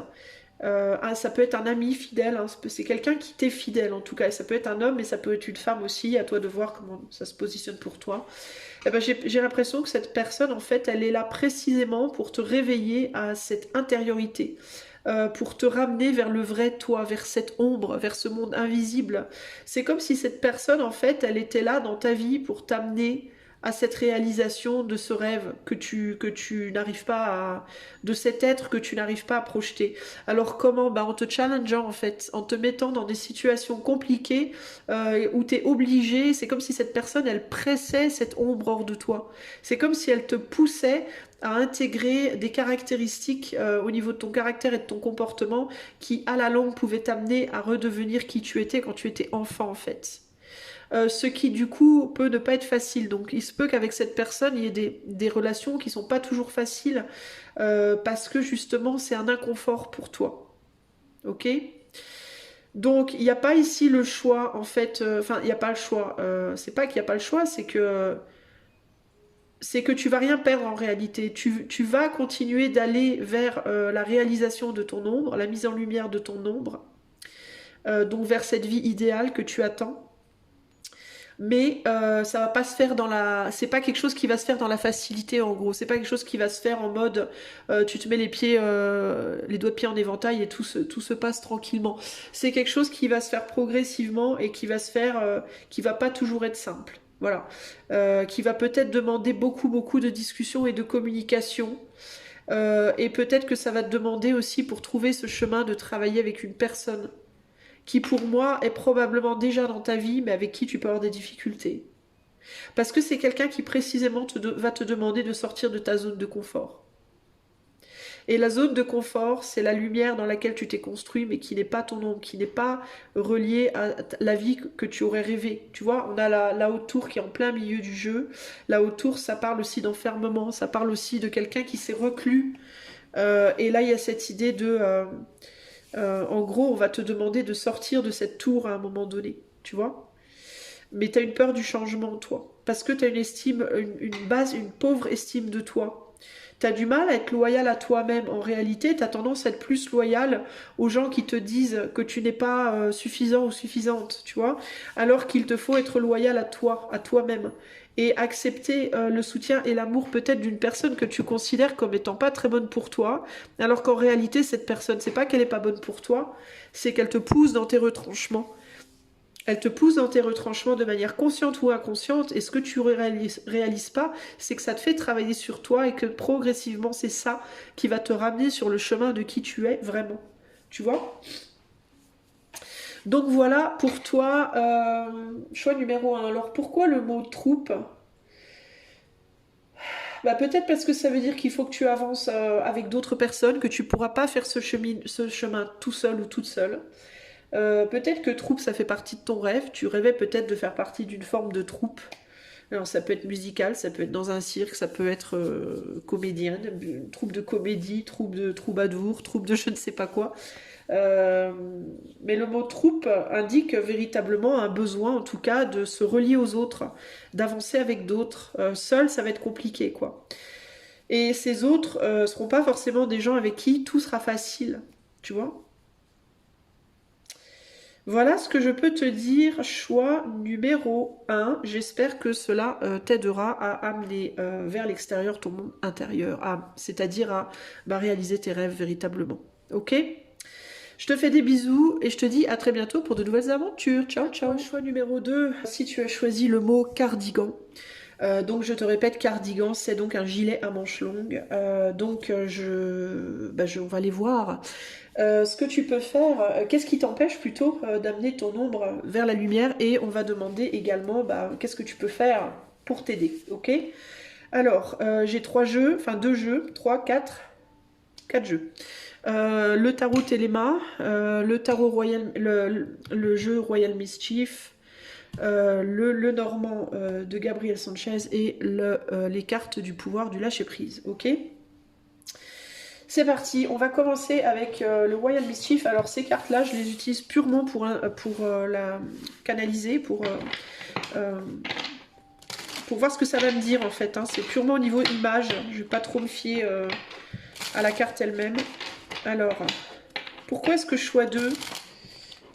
ça peut être un ami fidèle, hein, c'est quelqu'un qui t'est fidèle en tout cas, et ça peut être un homme, mais ça peut être une femme aussi, à toi de voir comment ça se positionne pour toi. Et ben j'ai l'impression que cette personne, en fait, elle est là précisément pour te réveiller à cette intériorité, pour te ramener vers le vrai toi, vers cette ombre, vers ce monde invisible. C'est comme si cette personne, en fait, elle était là dans ta vie pour t'amener à cette réalisation de ce rêve que tu n'arrives pas à... de cet être que tu n'arrives pas à projeter. Alors comment? Bah, en te challengeant, en fait, en te mettant dans des situations compliquées, où tu es obligé, c'est comme si cette personne, elle pressait cette ombre hors de toi. C'est comme si elle te poussait à intégrer des caractéristiques au niveau de ton caractère et de ton comportement qui, à la longue, pouvaient t'amener à redevenir qui tu étais quand tu étais enfant, en fait. Ce qui du coup peut ne pas être facile. Donc il se peut qu'avec cette personne, il y ait des relations qui sont pas toujours faciles parce que justement c'est un inconfort pour toi. Ok? Donc il n'y a pas ici le choix en fait, enfin il n'y a pas le choix. C'est pas qu'il n'y a pas le choix, c'est que tu vas rien perdre en réalité. Tu vas continuer d'aller vers la réalisation de ton ombre, la mise en lumière de ton ombre, donc vers cette vie idéale que tu attends. Mais ça va pas se faire dans la, c'est pas quelque chose qui va se faire dans la facilité en gros, c'est pas quelque chose qui va se faire en mode tu te mets les pieds les doigts de pied en éventail et tout se passe tranquillement. C'est quelque chose qui va se faire progressivement et qui va se faire qui va pas toujours être simple, voilà. Qui va peut-être demander beaucoup de discussions et de communication. Et peut-être que ça va te demander aussi pour trouver ce chemin de travailler avec une personne qui pour moi est probablement déjà dans ta vie, mais avec qui tu peux avoir des difficultés. Parce que c'est quelqu'un qui précisément va te demander de sortir de ta zone de confort. Et la zone de confort, c'est la lumière dans laquelle tu t'es construit, mais qui n'est pas ton ombre, qui n'est pas reliée à la vie que tu aurais rêvé. Tu vois, on a la haute tour qui est en plein milieu du jeu. La haute tour, ça parle aussi d'enfermement, ça parle aussi de quelqu'un qui s'est reclus. Et là, il y a cette idée de... en gros, on va te demander de sortir de cette tour à un moment donné, tu vois. Mais tu as une peur du changement, toi. Parce que tu as une estime, une base, une pauvre estime de toi. Tu as du mal à être loyal à toi-même. En réalité, tu as tendance à être plus loyal aux gens qui te disent que tu n'es pas suffisant ou suffisante, tu vois. Alors qu'il te faut être loyal à toi, à toi-même. Et accepter le soutien et l'amour peut-être d'une personne que tu considères comme étant pas très bonne pour toi, alors qu'en réalité, cette personne, c'est pas qu'elle est pas bonne pour toi, c'est qu'elle te pousse dans tes retranchements. Elle te pousse dans tes retranchements de manière consciente ou inconsciente, et ce que tu réalises pas, c'est que ça te fait travailler sur toi et que progressivement, c'est ça qui va te ramener sur le chemin de qui tu es vraiment. Tu vois? Donc voilà pour toi, choix numéro un. Alors pourquoi le mot troupe? Bah peut-être parce que ça veut dire qu'il faut que tu avances avec d'autres personnes, que tu pourras pas faire ce chemin tout seul ou toute seule. Peut-être que troupe, ça fait partie de ton rêve. Tu rêvais peut-être de faire partie d'une forme de troupe. Alors ça peut être musical, ça peut être dans un cirque, ça peut être comédienne, une troupe de comédie, troupe de troubadour, troupe de je ne sais pas quoi. Euh, mais le mot troupe indique véritablement un besoin, en tout cas, de se relier aux autres, d'avancer avec d'autres. Seul, ça va être compliqué, quoi. Et ces autres seront pas forcément des gens avec qui tout sera facile, tu vois. Voilà ce que je peux te dire, choix numéro un. J'espère que cela t'aidera à amener vers l'extérieur ton monde intérieur, c'est-à-dire à bah, réaliser tes rêves véritablement. Ok? Je te fais des bisous et je te dis à très bientôt pour de nouvelles aventures. Ciao, ciao. Choix numéro 2. Si tu as choisi le mot cardigan, donc je te répète, cardigan, c'est donc un gilet à manches longues. On va les voir. Ce que tu peux faire, qu'est-ce qui t'empêche plutôt d'amener ton ombre vers la lumière, et on va demander également bah, qu'est-ce que tu peux faire pour t'aider, ok? Alors, j'ai deux jeux, quatre jeux. Le tarot Téléma, le tarot Royal, le jeu Royal Mischief, le Normand de Gabriel Sanchez et les cartes du pouvoir du lâcher prise, ok? C'est parti, on va commencer avec le Royal Mischief. Alors ces cartes-là, je les utilise purement pour la canaliser, pour voir ce que ça va me dire en fait. Hein. C'est purement au niveau image, je ne vais pas trop me fier à la carte elle-même. Alors, pourquoi est-ce que choix 2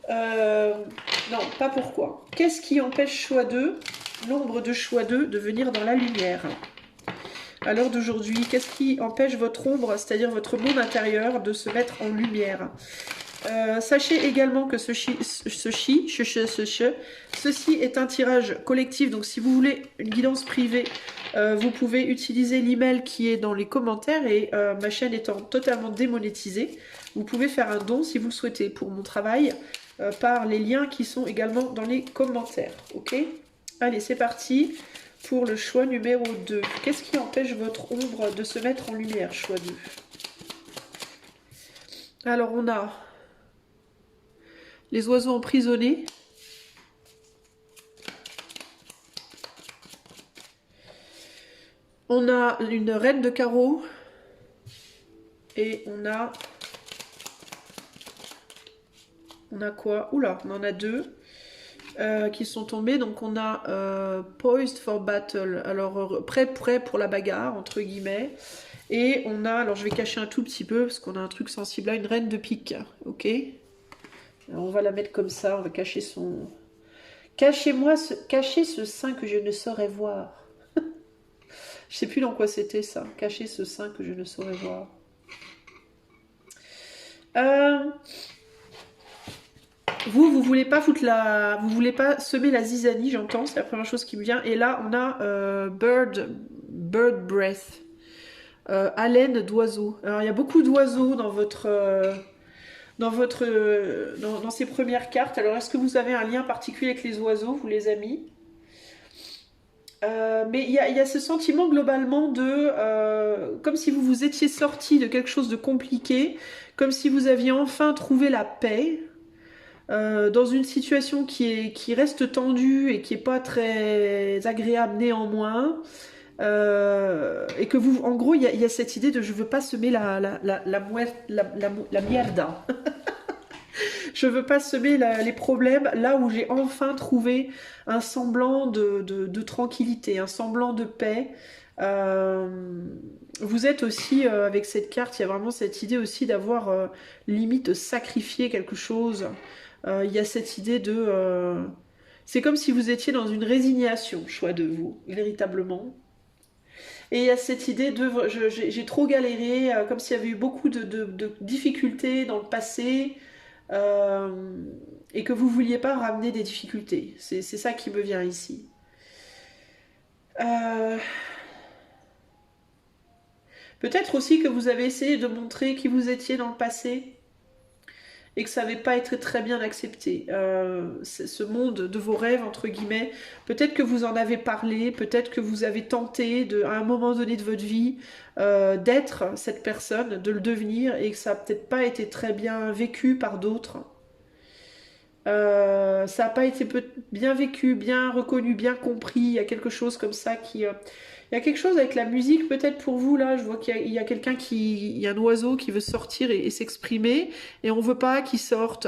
non, pas pourquoi. Qu'est-ce qui empêche choix 2, l'ombre de choix 2, de venir dans la lumière? À l'heure d'aujourd'hui, qu'est-ce qui empêche votre ombre, c'est-à-dire votre monde intérieur, de se mettre en lumière? Sachez également que ceci est un tirage collectif, donc si vous voulez une guidance privée, vous pouvez utiliser l'email qui est dans les commentaires et ma chaîne étant totalement démonétisée, vous pouvez faire un don si vous le souhaitez pour mon travail par les liens qui sont également dans les commentaires. Ok? Allez, c'est parti pour le choix numéro 2. Qu'est-ce qui empêche votre ombre de se mettre en lumière? Choix 2. Alors on a les oiseaux emprisonnés. On a une reine de carreau. Et on a quoi? Oula, on en a deux qui sont tombés. Donc on a Poised for Battle. Alors prêt pour la bagarre, entre guillemets. Et on a, alors je vais cacher un tout petit peu parce qu'on a un truc sensible là, une reine de pique. Ok. Alors on va la mettre comme ça, on va cacher son... Cachez ce sein que je ne saurais voir. Je sais plus dans quoi c'était ça. Cacher ce sein que je ne saurais voir. Vous voulez pas foutre la... Vous voulez pas semer la zizanie, j'entends, c'est la première chose qui me vient. Et là, on a bird breath. Haleine d'oiseau. Alors, il y a beaucoup d'oiseaux dans dans ces premières cartes. Alors, est-ce que vous avez un lien particulier avec les oiseaux, vous les amis? Mais il y a ce sentiment globalement de... comme si vous vous étiez sorti de quelque chose de compliqué, comme si vous aviez enfin trouvé la paix, dans une situation qui reste tendue et qui n'est pas très agréable néanmoins. Et que vous, en gros, il y a cette idée de je veux pas semer la mierda. Je veux pas semer les problèmes là où j'ai enfin trouvé un semblant de tranquillité, un semblant de paix. Vous êtes aussi, avec cette carte, il y a vraiment cette idée aussi d'avoir limite sacrifié quelque chose. Il y a cette idée de... c'est comme si vous étiez dans une résignation, choix de vous, véritablement. Et il y a cette idée de j'ai trop galéré, comme s'il y avait eu beaucoup de difficultés dans le passé, et que vous ne vouliez pas ramener des difficultés. C'est ça qui me vient ici. Peut-être aussi que vous avez essayé de montrer qui vous étiez dans le passé et que ça n'avait pas été très bien accepté. Ce monde de vos rêves, entre guillemets, peut-être que vous en avez parlé, peut-être que vous avez tenté, à un moment donné de votre vie, d'être cette personne, de le devenir, et que ça n'a peut-être pas été très bien vécu par d'autres. Ça n'a pas été bien vécu, bien reconnu, bien compris. Il y a quelque chose comme ça qui... il y a quelque chose avec la musique, peut-être pour vous, là, je vois qu'il y a quelqu'un il y a un oiseau qui veut sortir et s'exprimer, et on veut pas qu'il sorte.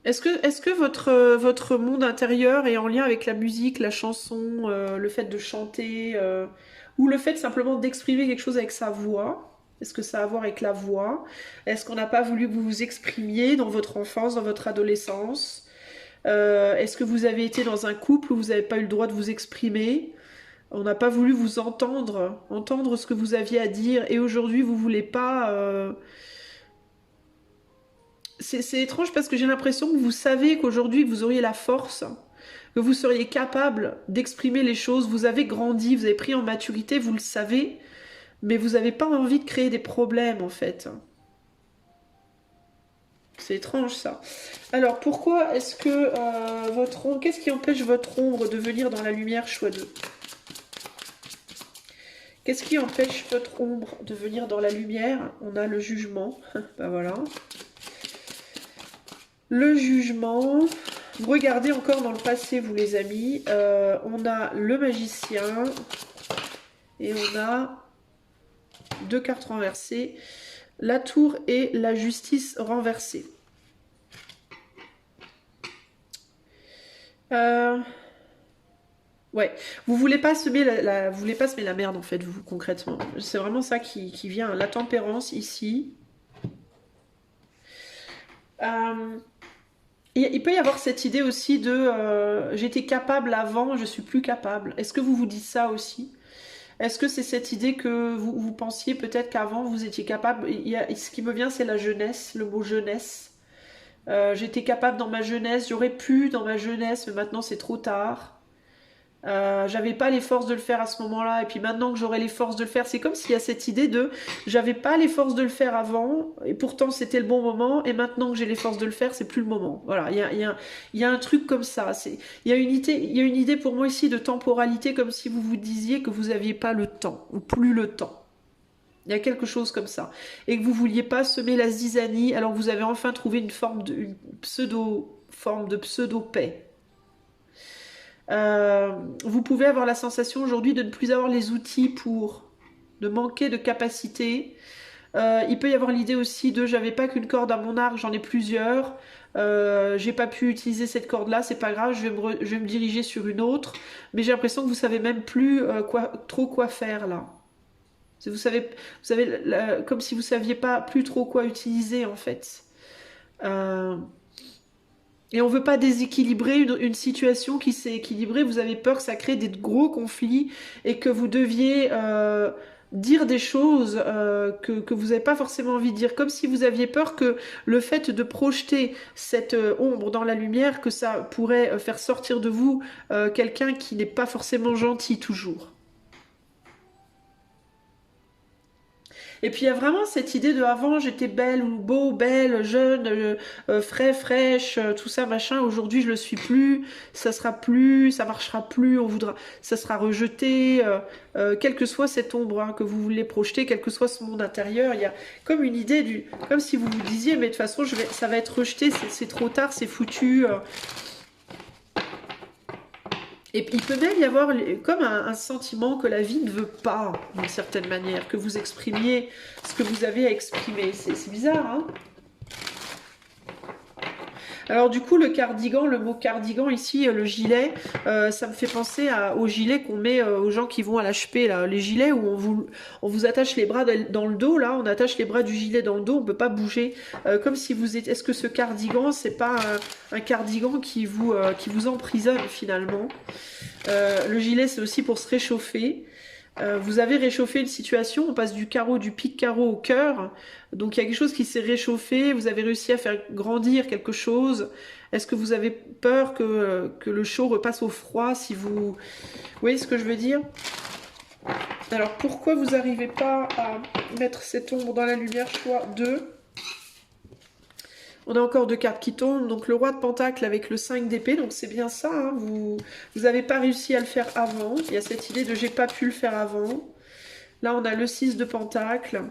Est-ce que votre monde intérieur est en lien avec la musique, la chanson, le fait de chanter, ou le fait simplement d'exprimer quelque chose avec sa voix? Est-ce que ça a à voir avec la voix? Est-ce qu'on n'a pas voulu que vous vous exprimiez dans votre enfance, dans votre adolescence? Est-ce que vous avez été dans un couple où vous n'avez pas eu le droit de vous exprimer? On n'a pas voulu vous entendre ce que vous aviez à dire, et aujourd'hui vous voulez pas... C'est étrange parce que j'ai l'impression que vous savez qu'aujourd'hui vous auriez la force, que vous seriez capable d'exprimer les choses, vous avez grandi, vous avez pris en maturité, vous le savez, mais vous n'avez pas envie de créer des problèmes en fait. C'est étrange ça. Alors pourquoi est-ce que votre ombre, qu'est-ce qui empêche votre ombre de venir dans la lumière, choix 2? Qu'est-ce qui empêche votre ombre de venir dans la lumière? On a le jugement, ben voilà. Le jugement, Regardez encore dans le passé, vous les amis. On a le magicien et on a 2 cartes renversées. La tour et la justice renversée. Ouais, vous voulez pas semer vous voulez pas semer la merde en fait, vous, concrètement. C'est vraiment ça qui vient. La tempérance ici. Il peut y avoir cette idée aussi de j'étais capable avant, je suis plus capable. Est-ce que vous vous dites ça aussi? Est-ce que c'est cette idée que vous pensiez peut-être qu'avant vous étiez capable? Ce qui me vient, c'est la jeunesse, le mot jeunesse. J'étais capable dans ma jeunesse, j'aurais pu dans ma jeunesse, mais maintenant c'est trop tard. J'avais pas les forces de le faire à ce moment-là, et puis maintenant que j'aurai les forces de le faire, c'est comme s'il y a cette idée de j'avais pas les forces de le faire avant, et pourtant c'était le bon moment, et maintenant que j'ai les forces de le faire, c'est plus le moment. Voilà, il y a un truc comme ça. Il y a une idée pour moi ici de temporalité, comme si vous vous disiez que vous aviez pas le temps, ou plus le temps. Il y a quelque chose comme ça. Et que vous vouliez pas semer la zizanie, alors vous avez enfin trouvé une forme de pseudo-paix. Vous pouvez avoir la sensation aujourd'hui de ne plus avoir les outils de manquer de capacité. Il peut y avoir l'idée aussi de j'avais pas qu'une corde à mon arc, j'en ai plusieurs. J'ai pas pu utiliser cette corde là, c'est pas grave, je vais me diriger sur une autre. Mais j'ai l'impression que vous savez même plus trop quoi faire là. Vous savez comme si vous saviez pas plus trop quoi utiliser en fait. Et on veut pas déséquilibrer une situation qui s'est équilibrée. Vous avez peur que ça crée des gros conflits et que vous deviez dire des choses que vous n'avez pas forcément envie de dire. Comme si vous aviez peur que le fait de projeter cette ombre dans la lumière, que ça pourrait faire sortir de vous quelqu'un qui n'est pas forcément gentil toujours. Et puis il y a vraiment cette idée de avant j'étais belle ou beau, belle, jeune, frais, fraîche, tout ça machin. Aujourd'hui je le suis plus, ça sera plus, ça marchera plus, on voudra, ça sera rejeté. Quelle que soit cette ombre hein, que vous voulez projeter, quel que soit ce monde intérieur, il y a comme une idée comme si vous vous disiez mais de toute façon ça va être rejeté, c'est trop tard, c'est foutu. Et il peut même y avoir comme un sentiment que la vie ne veut pas, d'une certaine manière, que vous exprimiez ce que vous avez à exprimer. C'est bizarre, hein? Alors du coup, le cardigan, le mot cardigan ici, le gilet, ça me fait penser au gilet qu'on met aux gens qui vont à l'HP, là, les gilets où on vous attache les bras dans le dos, là, on attache les bras du gilet dans le dos, on peut pas bouger, comme si vous étiez... Est-ce que ce cardigan, c'est pas un cardigan qui vous emprisonne finalement? Le gilet, c'est aussi pour se réchauffer. Vous avez réchauffé une situation, on passe du pic carreau au cœur, donc il y a quelque chose qui s'est réchauffé, vous avez réussi à faire grandir quelque chose. Est-ce que vous avez peur que le chaud repasse au froid si vous... Vous voyez ce que je veux dire? Alors pourquoi vous n'arrivez pas à mettre cette ombre dans la lumière? Choix 2. On a encore 2 cartes qui tombent, donc le roi de pentacle avec le 5 d'épée, donc c'est bien ça, hein, vous n'avez pas réussi à le faire avant, il y a cette idée de j'ai pas pu le faire avant. Là on a le 6 de pentacle.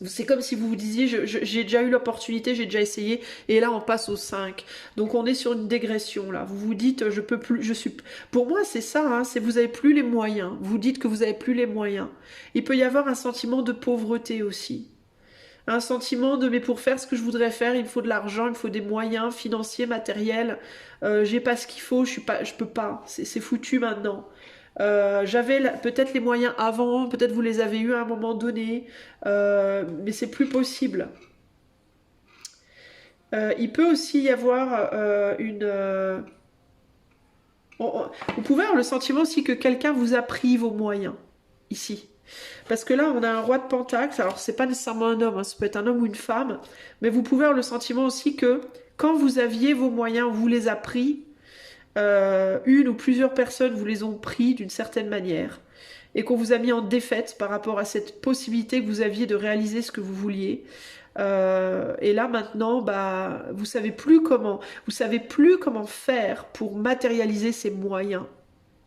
C'est comme si vous vous disiez j'ai déjà eu l'opportunité, j'ai déjà essayé, et là on passe au 5. Donc on est sur une dégression là. Vous vous dites je peux plus, je suis... Pour moi c'est ça, hein, c'est vous avez plus les moyens. Vous dites que vous avez plus les moyens. Il peut y avoir un sentiment de pauvreté aussi. Un sentiment de mais pour faire ce que je voudrais faire, il me faut de l'argent, il me faut des moyens financiers, matériels. J'ai pas ce qu'il faut, je peux pas. C'est foutu maintenant. J'avais peut-être les moyens avant, peut-être vous les avez eus à un moment donné, mais c'est plus possible. Il peut aussi y avoir vous pouvez avoir le sentiment aussi que quelqu'un vous a pris vos moyens, ici. Parce que là, on a un roi de pentacle. Alors, c'est pas nécessairement un homme, hein, ça peut être un homme ou une femme. Mais vous pouvez avoir le sentiment aussi que quand vous aviez vos moyens, on vous les a pris. Une ou plusieurs personnes vous les ont pris d'une certaine manière. Et qu'on vous a mis en défaite par rapport à cette possibilité que vous aviez de réaliser ce que vous vouliez. Et là, maintenant, bah, vous savez plus comment faire pour matérialiser ces moyens.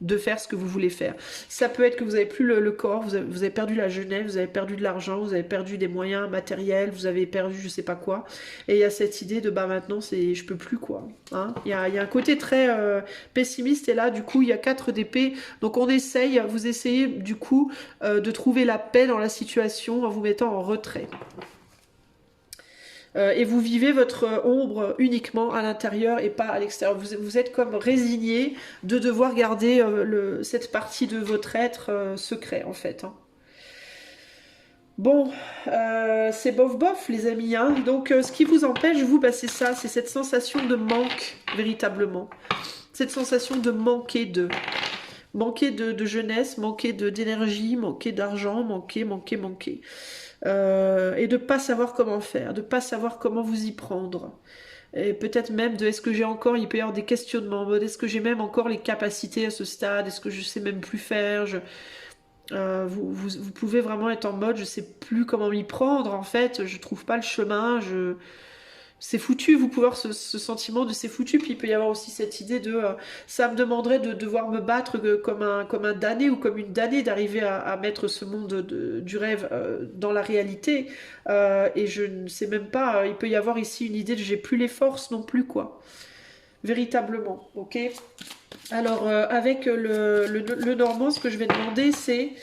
de faire ce que vous voulez faire. Ça peut être que vous avez plus le corps, vous avez perdu la jeunesse, vous avez perdu de l'argent, vous avez perdu des moyens matériels, vous avez perdu je sais pas quoi. Et il y a cette idée de bah maintenant c'est je peux plus quoi. Hein, il y a un côté très pessimiste et là du coup il y a 4 d'épée. Donc on essaye, vous essayez du coup de trouver la paix dans la situation en vous mettant en retrait. Et vous vivez votre ombre uniquement à l'intérieur et pas à l'extérieur. Vous êtes comme résigné de devoir garder cette partie de votre être secret en fait. Hein. Bon, c'est bof bof les amis. Hein. Donc ce qui vous empêche, vous, bah, c'est ça, c'est cette sensation de manque véritablement. Cette sensation de manquer de... Manquer de jeunesse, manquer d'énergie, manquer d'argent, manquer. Et de pas savoir comment faire, de pas savoir comment vous y prendre. Et peut-être même de est-ce que j'ai encore, il peut y avoir des questionnements en mode est-ce que j'ai même encore les capacités à ce stade, est-ce que je sais même plus faire, vous pouvez vraiment être en mode je sais plus comment m'y prendre en fait, je trouve pas le chemin, c'est foutu, vous pouvez avoir ce sentiment de c'est foutu, puis il peut y avoir aussi cette idée de ça me demanderait de devoir me battre comme un damné ou comme une damnée, d'arriver à mettre ce monde du rêve dans la réalité. Et je ne sais même pas, il peut y avoir ici une idée de j'ai plus les forces non plus, quoi. Véritablement, ok. Alors, avec le normand, ce que je vais demander, c'est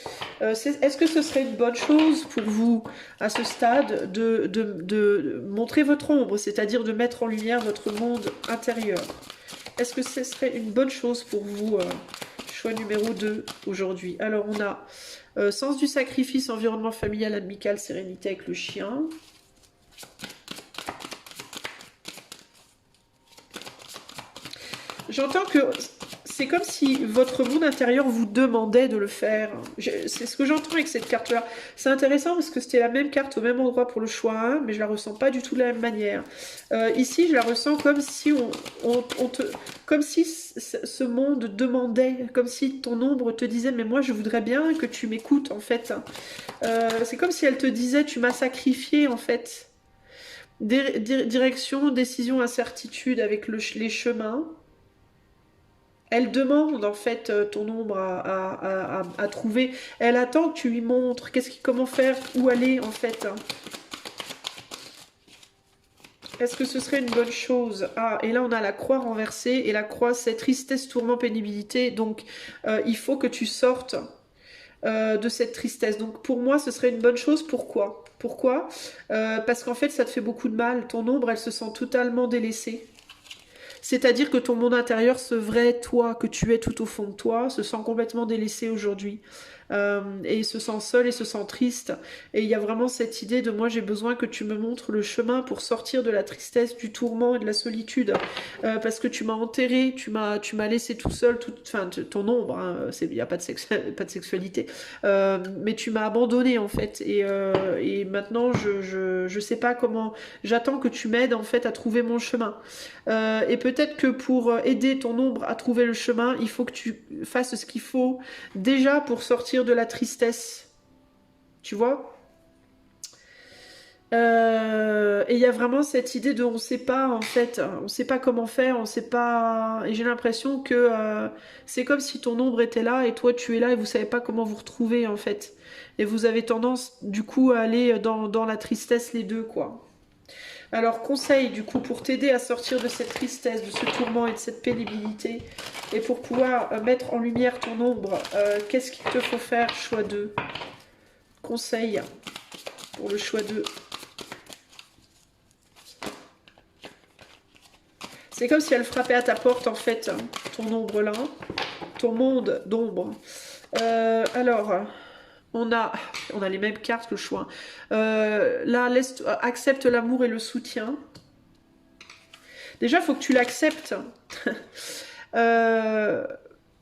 est-ce que ce serait une bonne chose pour vous, à ce stade, de montrer votre ombre, c'est-à-dire de mettre en lumière votre monde intérieur? Est-ce que ce serait une bonne chose pour vous, choix numéro 2 aujourd'hui? Alors, on a sens du sacrifice, environnement familial, amical, sérénité avec le chien. J'entends que c'est comme si votre monde intérieur vous demandait de le faire. C'est ce que j'entends avec cette carte-là. C'est intéressant parce que c'était la même carte au même endroit pour le choix 1, mais je la ressens pas du tout de la même manière. Ici, je la ressens comme si comme si ce monde demandait, comme si ton ombre te disait, mais moi je voudrais bien que tu m'écoutes en fait. C'est comme si elle te disait, tu m'as sacrifié en fait. Direction, décision, incertitude avec les chemins. Elle demande en fait ton ombre à trouver. Elle attend que tu lui montres comment faire, où aller en fait. Est-ce que ce serait une bonne chose? Ah, et là on a la croix renversée. Et la croix c'est tristesse, tourment, pénibilité. Donc il faut que tu sortes de cette tristesse. Donc pour moi ce serait une bonne chose. Pourquoi? Parce qu'en fait ça te fait beaucoup de mal. Ton ombre elle se sent totalement délaissée. C'est-à-dire que ton monde intérieur, ce vrai toi que tu es tout au fond de toi, se sent complètement délaissé aujourd'hui. Et se sent seul et se sent triste. Et il y a vraiment cette idée de moi j'ai besoin que tu me montres le chemin pour sortir de la tristesse, du tourment et de la solitude. Parce que tu m'as enterré, tu m'as laissé tout seul, enfin ton ombre, hein, il n'y a pas de sexualité. Mais tu m'as abandonné en fait. Et maintenant je sais pas comment. J'attends que tu m'aides en fait à trouver mon chemin. Et peut-être que pour aider ton ombre à trouver le chemin, il faut que tu fasses ce qu'il faut déjà pour sortir de la tristesse. Tu vois? Et il y a vraiment cette idée de on sait pas en fait, on sait pas comment faire, on sait pas. Et j'ai l'impression que c'est comme si ton ombre était là et toi tu es là et vous savez pas comment vous retrouver en fait. Et vous avez tendance du coup à aller dans la tristesse les deux quoi. Alors, conseil du coup pour t'aider à sortir de cette tristesse, de ce tourment et de cette pénibilité, et pour pouvoir mettre en lumière ton ombre, qu'est-ce qu'il te faut faire? Choix 2. Conseil pour le choix 2. C'est comme si elle frappait à ta porte en fait, ton ombre là, ton monde d'ombre. Alors... On a les mêmes cartes que le choix. Là, accepte l'amour et le soutien. Déjà, il faut que tu l'acceptes.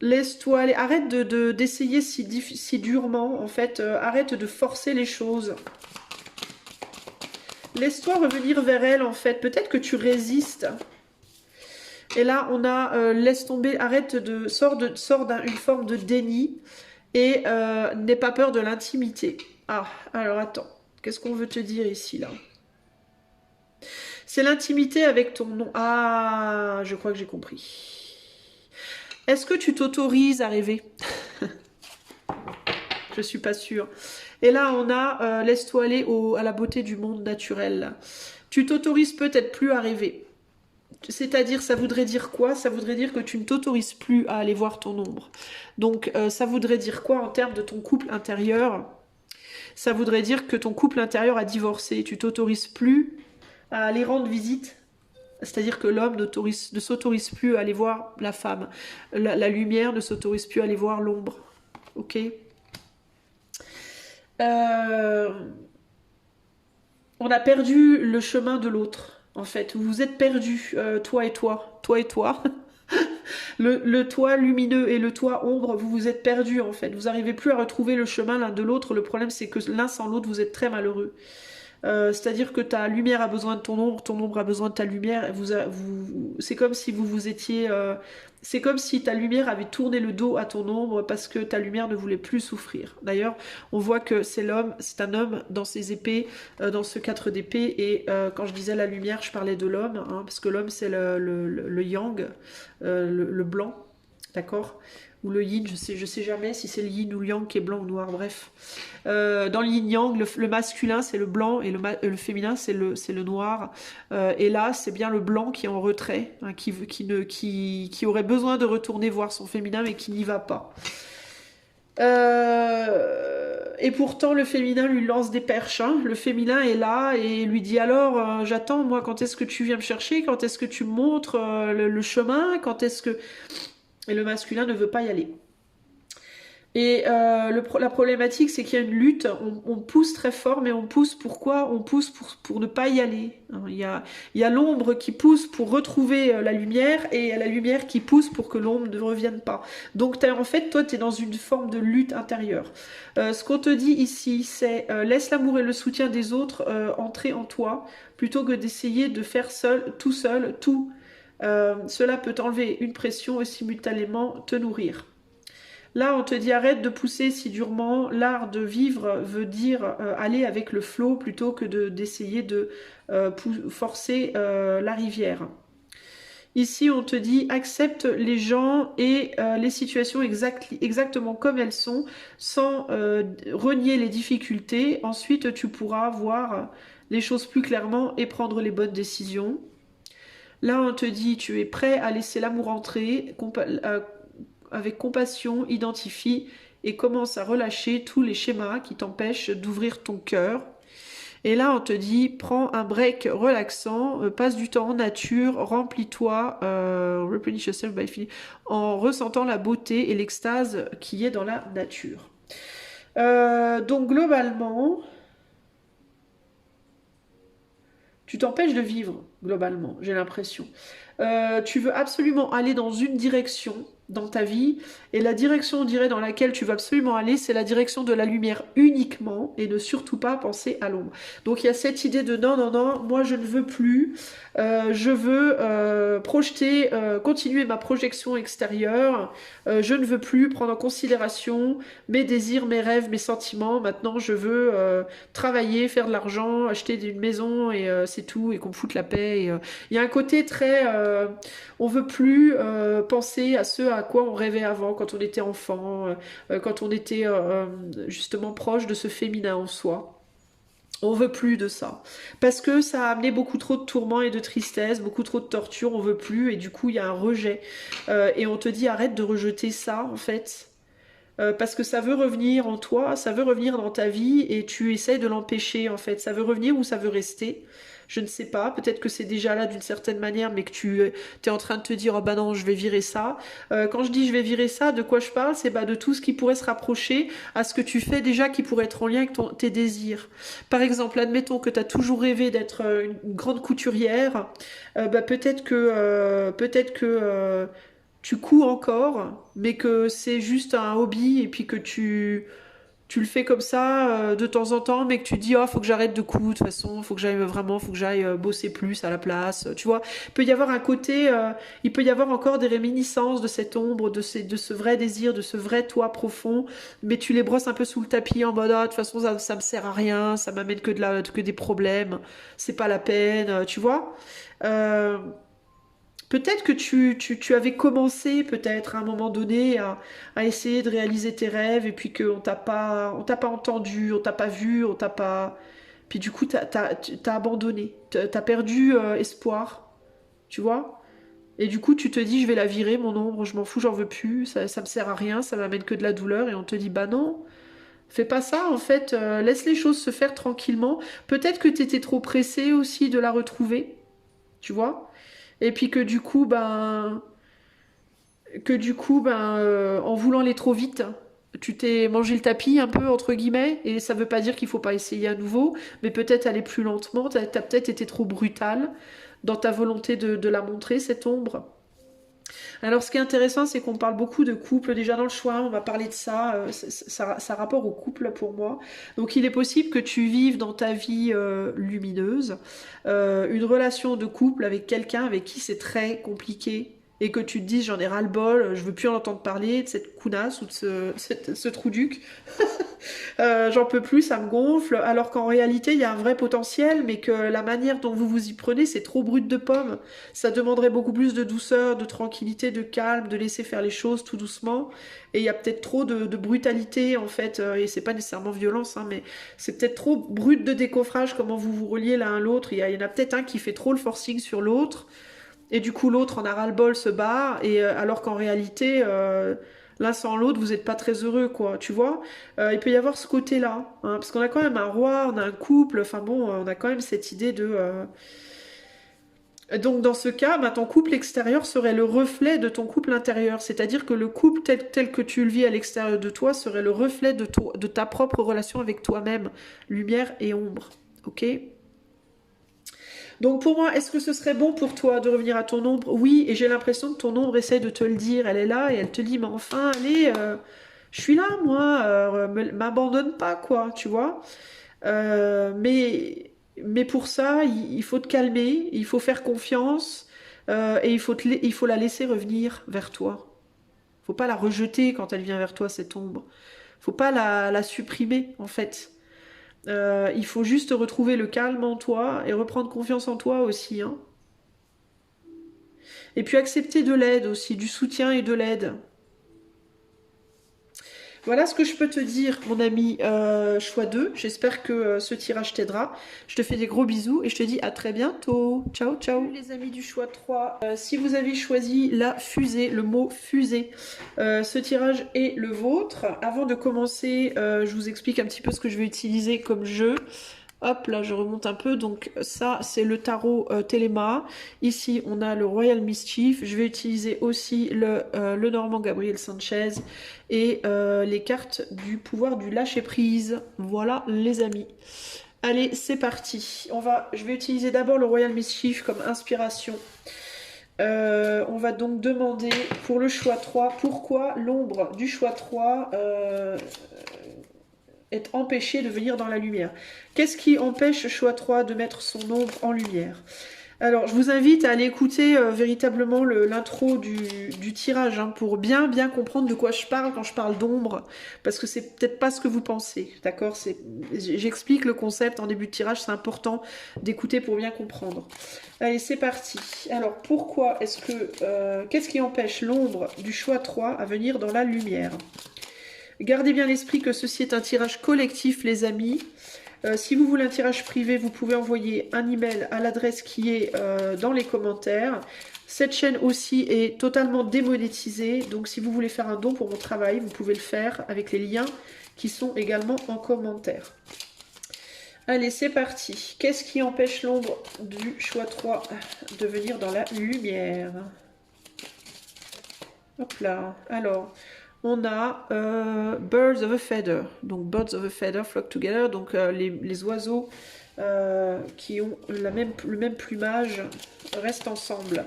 Laisse-toi aller. Arrête d'essayer si durement, en fait. Arrête de forcer les choses. Laisse-toi revenir vers elle, en fait. Peut-être que tu résistes. Et là, on a laisse tomber, sors d'une forme de déni. Et n'aie pas peur de l'intimité. Ah, alors attends. Qu'est-ce qu'on veut te dire ici, là? C'est l'intimité avec ton nom. Ah, je crois que j'ai compris. Est-ce que tu t'autorises à rêver? Je suis pas sûre. Et là, on a laisse-toi aller à la beauté du monde naturel. Tu t'autorises peut-être plus à rêver. C'est-à-dire, ça voudrait dire quoi? Ça voudrait dire que tu ne t'autorises plus à aller voir ton ombre. Donc, ça voudrait dire quoi en termes de ton couple intérieur? Ça voudrait dire que ton couple intérieur a divorcé. Tu t'autorises plus à aller rendre visite. C'est-à-dire que l'homme ne s'autorise plus à aller voir la femme. La lumière ne s'autorise plus à aller voir l'ombre. Ok? Euh, on a perdu le chemin de l'autre, en fait. Vous vous êtes perdus, toi et toi, toi et toi. Le toit lumineux et le toit ombre, vous vous êtes perdus, en fait. Vous n'arrivez plus à retrouver le chemin l'un de l'autre. Le problème, c'est que l'un sans l'autre, vous êtes très malheureux. C'est-à-dire que ta lumière a besoin de ton ombre a besoin de ta lumière. C'est comme si vous vous étiez... c'est comme si ta lumière avait tourné le dos à ton ombre parce que ta lumière ne voulait plus souffrir. D'ailleurs, on voit que c'est un homme dans ses épées, dans ce 4 d'épée. Et quand je disais la lumière, je parlais de l'homme, hein, parce que l'homme c'est le yang, le blanc, d'accord? Ou le yin, je sais jamais si c'est le yin ou le yang qui est blanc ou noir, bref. Dans le yin-yang, le masculin c'est le blanc et le féminin c'est le noir. Et là, c'est bien le blanc qui est en retrait, hein, qui aurait besoin de retourner voir son féminin mais qui n'y va pas. Et pourtant, le féminin lui lance des perches. Hein. Le féminin est là et lui dit alors, j'attends, moi, quand est-ce que tu viens me chercher? Quand est-ce que tu me montres le chemin? Quand est-ce que... Et le masculin ne veut pas y aller. Et la problématique, c'est qu'il y a une lutte, on pousse très fort, mais on pousse pourquoi? On pousse pour ne pas y aller. Il y a l'ombre qui pousse pour retrouver la lumière, et la lumière qui pousse pour que l'ombre ne revienne pas. Donc en fait, toi, tu es dans une forme de lutte intérieure. Ce qu'on te dit ici, c'est laisse l'amour et le soutien des autres entrer en toi, plutôt que d'essayer de faire tout seul, tout. Cela peut t'enlever une pression et simultanément te nourrir. Là, on te dit arrête de pousser si durement. L'art de vivre veut dire aller avec le flot plutôt que d'essayer de forcer la rivière. Ici, on te dit accepte les gens et les situations exactement comme elles sont, sans renier les difficultés. Ensuite, tu pourras voir les choses plus clairement et prendre les bonnes décisions. Là, on te dit tu es prêt à laisser l'amour entrer, avec compassion, identifie et commence à relâcher tous les schémas qui t'empêchent d'ouvrir ton cœur. Et là, on te dit, prends un break relaxant, passe du temps en nature, remplis-toi, replenish yourself by feeling, en ressentant la beauté et l'extase qui est dans la nature. Donc globalement, tu t'empêches de vivre, globalement, j'ai l'impression. Tu veux absolument aller dans une direction dans ta vie, et la direction, on dirait, dans laquelle tu veux absolument aller, c'est la direction de la lumière uniquement, et ne surtout pas penser à l'ombre. Donc il y a cette idée de non, non, non, moi je ne veux plus, je veux projeter, continuer ma projection extérieure, je ne veux plus prendre en considération mes désirs, mes rêves, mes sentiments, maintenant je veux travailler, faire de l'argent, acheter une maison, et c'est tout, et qu'on me foute la paix. Il y a un côté très... on veut plus penser à ce à quoi on rêvait avant, quand on était enfant, quand on était justement proche de ce féminin en soi. On veut plus de ça. Parce que ça a amené beaucoup trop de tourments et de tristesse, beaucoup trop de torture, on veut plus, et du coup il y a un rejet. Et on te dit arrête de rejeter ça en fait. Parce que ça veut revenir en toi, ça veut revenir dans ta vie, et tu essaies de l'empêcher en fait. Ça veut revenir ou ça veut rester? Je ne sais pas, peut-être que c'est déjà là d'une certaine manière, mais que tu es en train de te dire oh bah non, je vais virer ça. Quand je dis je vais virer ça, de quoi je parle? C'est de tout ce qui pourrait se rapprocher à ce que tu fais déjà, qui pourrait être en lien avec tes désirs. Par exemple, admettons que tu as toujours rêvé d'être une grande couturière, peut-être que tu couds encore, mais que c'est juste un hobby, et puis que tu le fais comme ça de temps en temps, mais que tu dis oh faut que j'arrête de coudre, de toute façon faut que j'aille bosser plus à la place, tu vois. Il peut y avoir un côté, il peut y avoir encore des réminiscences de cette ombre, de ce vrai désir, de ce vrai toi profond, mais tu les brosses un peu sous le tapis en mode ah de toute façon ça me sert à rien, ça m'amène que des problèmes, c'est pas la peine, tu vois. Peut-être que tu avais commencé peut-être à un moment donné à essayer de réaliser tes rêves et puis on t'a pas entendu, on t'a pas vu, on t'a pas... Puis du coup, t'as abandonné, t'as perdu espoir, tu vois? Et du coup, tu te dis, je vais la virer, mon ombre, je m'en fous, j'en veux plus, ça me sert à rien, ça m'amène que de la douleur. Et on te dit, bah non, fais pas ça, en fait, laisse les choses se faire tranquillement. Peut-être que t'étais trop pressé aussi de la retrouver, tu vois? Et puis en voulant aller trop vite, tu t'es mangé le tapis un peu, entre guillemets, et ça veut pas dire qu'il faut pas essayer à nouveau, mais peut-être aller plus lentement, t'as peut-être été trop brutal dans ta volonté de la montrer, cette ombre. Alors, ce qui est intéressant, c'est qu'on parle beaucoup de couple. Déjà dans le choix, on va parler de ça. Ça a rapport au couple pour moi. Donc, il est possible que tu vives dans ta vie lumineuse une relation de couple avec quelqu'un avec qui c'est très compliqué. Et que tu te dises, j'en ai ras-le-bol, je veux plus en entendre parler de cette counasse ou de ce trou-duc. J'en peux plus, ça me gonfle, alors qu'en réalité il y a un vrai potentiel, mais que la manière dont vous vous y prenez, c'est trop brut de pomme. Ça demanderait beaucoup plus de douceur, de tranquillité, de calme, de laisser faire les choses tout doucement. Et il y a peut-être trop de brutalité en fait, et c'est pas nécessairement violence, hein, mais c'est peut-être trop brut de décoffrage comment vous vous reliez l'un à l'autre. Il y en a peut-être un qui fait trop le forcing sur l'autre. Et du coup, l'autre en a ras-le-bol, se barre, et alors qu'en réalité, l'un sans l'autre, vous n'êtes pas très heureux, quoi, tu vois. Il peut y avoir ce côté-là, hein, parce qu'on a quand même un roi, on a un couple, enfin bon, on a quand même cette idée de... Donc dans ce cas, bah, ton couple extérieur serait le reflet de ton couple intérieur, c'est-à-dire que le couple tel que tu le vis à l'extérieur de toi serait le reflet de ta propre relation avec toi-même, lumière et ombre, ok? Donc pour moi, est-ce que ce serait bon pour toi de revenir à ton ombre? Oui, et j'ai l'impression que ton ombre essaie de te le dire. Elle est là et elle te dit, mais enfin, allez, je suis là, moi, m'abandonne pas, quoi, tu vois. Mais pour ça, il faut te calmer, il faut faire confiance et il faut la laisser revenir vers toi. Faut pas la rejeter quand elle vient vers toi, cette ombre. Faut pas la supprimer, en fait. Il faut juste retrouver le calme en toi et reprendre confiance en toi aussi, hein. Et puis accepter de l'aide aussi, du soutien et de l'aide. Voilà ce que je peux te dire, mon ami choix 2. J'espère que ce tirage t'aidera. Je te fais des gros bisous et je te dis à très bientôt. Ciao, ciao. Les amis du choix 3, si vous avez choisi la fusée, le mot fusée, ce tirage est le vôtre. Avant de commencer, je vous explique un petit peu ce que je vais utiliser comme jeu. Hop, là je remonte un peu, donc ça c'est le tarot Téléma. Ici on a le Royal Mischief. Je vais utiliser aussi le Normand Gabriel Sanchez et les cartes du pouvoir du lâcher prise. Voilà les amis. Allez, c'est parti. Je vais utiliser d'abord le Royal Mischief comme inspiration. On va donc demander pour le choix 3, pourquoi l'ombre du choix 3 est empêché de venir dans la lumière. Qu'est-ce qui empêche choix 3 de mettre son ombre en lumière? Alors, je vous invite à aller écouter véritablement l'intro du tirage, hein, pour bien comprendre de quoi je parle quand je parle d'ombre, parce que c'est peut-être pas ce que vous pensez, d'accord? J'explique le concept en début de tirage, c'est important d'écouter pour bien comprendre. Allez, c'est parti. Alors, pourquoi est-ce que... qu'est-ce qui empêche l'ombre du choix 3 à venir dans la lumière? Gardez bien l'esprit que ceci est un tirage collectif, les amis. Si vous voulez un tirage privé, vous pouvez envoyer un email à l'adresse qui est dans les commentaires. Cette chaîne aussi est totalement démonétisée, donc si vous voulez faire un don pour mon travail, vous pouvez le faire avec les liens qui sont également en commentaire. Allez, c'est parti. Qu'est-ce qui empêche l'ombre du choix 3 de venir dans la lumière? Hop là, alors... On a Birds of a Feather, donc Birds of a Feather flock together, donc les oiseaux qui ont le même plumage restent ensemble.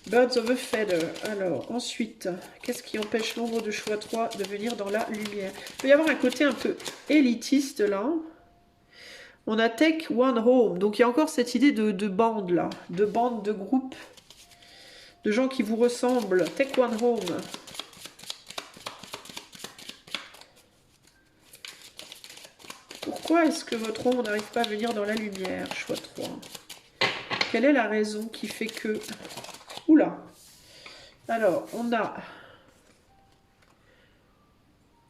Birds of a Feather. Alors ensuite, qu'est-ce qui empêche l'ombre de choix 3 de venir dans la lumière? Il peut y avoir un côté un peu élitiste là. On a Take One Home, donc il y a encore cette idée de bande là, de bande, de groupe, de gens qui vous ressemblent. Take One Home. Pourquoi est-ce que votre ombre n'arrive pas à venir dans la lumière? Choix 3. Quelle est la raison qui fait que... Oula. Alors, on a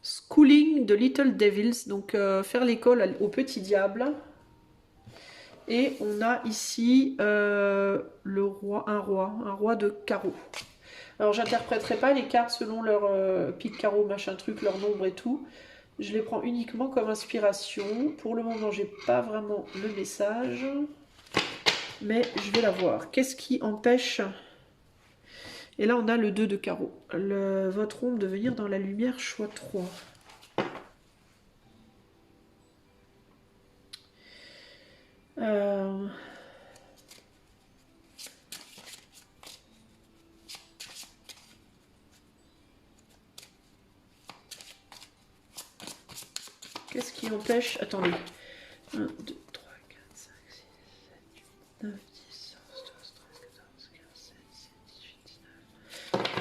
Schooling de Little Devils, donc faire l'école au petit diable. Et on a ici le roi, un roi de carreau. Alors, j'interpréterai pas les cartes selon leur pique carreau, machin truc, leur nombre et tout. Je les prends uniquement comme inspiration. Pour le moment, j'ai pas vraiment le message. Mais je vais la voir. Qu'est-ce qui empêche... Et là, on a le 2 de carreau. Votre ombre de venir dans la lumière, choix 3. Qu'est-ce qui empêche... Attendez. 1, 2, 3, 4, 5, 6, 7, 8, 9, 10, 11, 12, 13, 14, 15, 16, 17, 18, 19.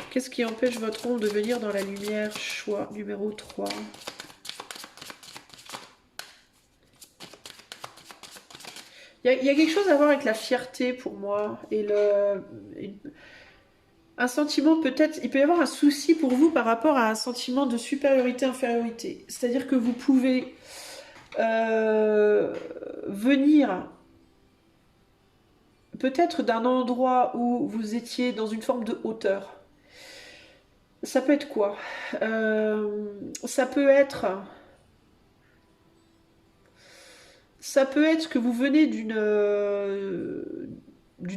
Qu'est-ce qui empêche votre ombre de venir dans la lumière? Choix numéro 3. Il y a quelque chose à voir avec la fierté pour moi. Et un sentiment peut-être... Il peut y avoir un souci pour vous par rapport à un sentiment de supériorité-infériorité. C'est-à-dire que vous pouvez venir peut-être d'un endroit où vous étiez dans une forme de hauteur. Ça peut être quoi? Ça peut être... Ça peut être que vous venez d'une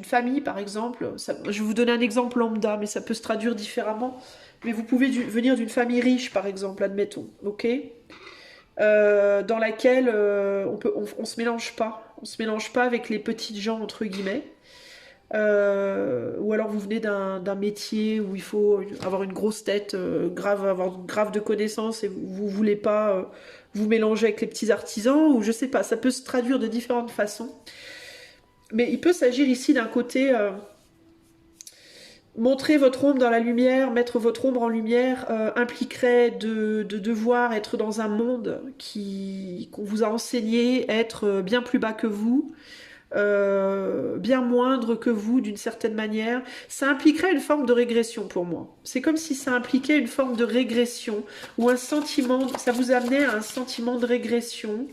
famille, par exemple. Je vais vous donner un exemple lambda, mais ça peut se traduire différemment. Mais vous pouvez venir d'une famille riche, par exemple, admettons, ok, dans laquelle on se mélange pas. On se mélange pas avec les petites gens, entre guillemets. Ou alors vous venez d'un métier où il faut avoir une grosse tête, avoir grave de connaissances et vous voulez pas vous mélanger avec les petits artisans, ou je sais pas, ça peut se traduire de différentes façons. Mais il peut s'agir ici d'un côté montrer votre ombre dans la lumière, mettre votre ombre en lumière impliquerait de devoir être dans un monde qu'on vous a enseigné être bien plus bas que vous, bien moindre que vous d'une certaine manière. Ça impliquerait une forme de régression pour moi. C'est comme si ça impliquait une forme de régression ou un sentiment, ça vous amenait à un sentiment de régression.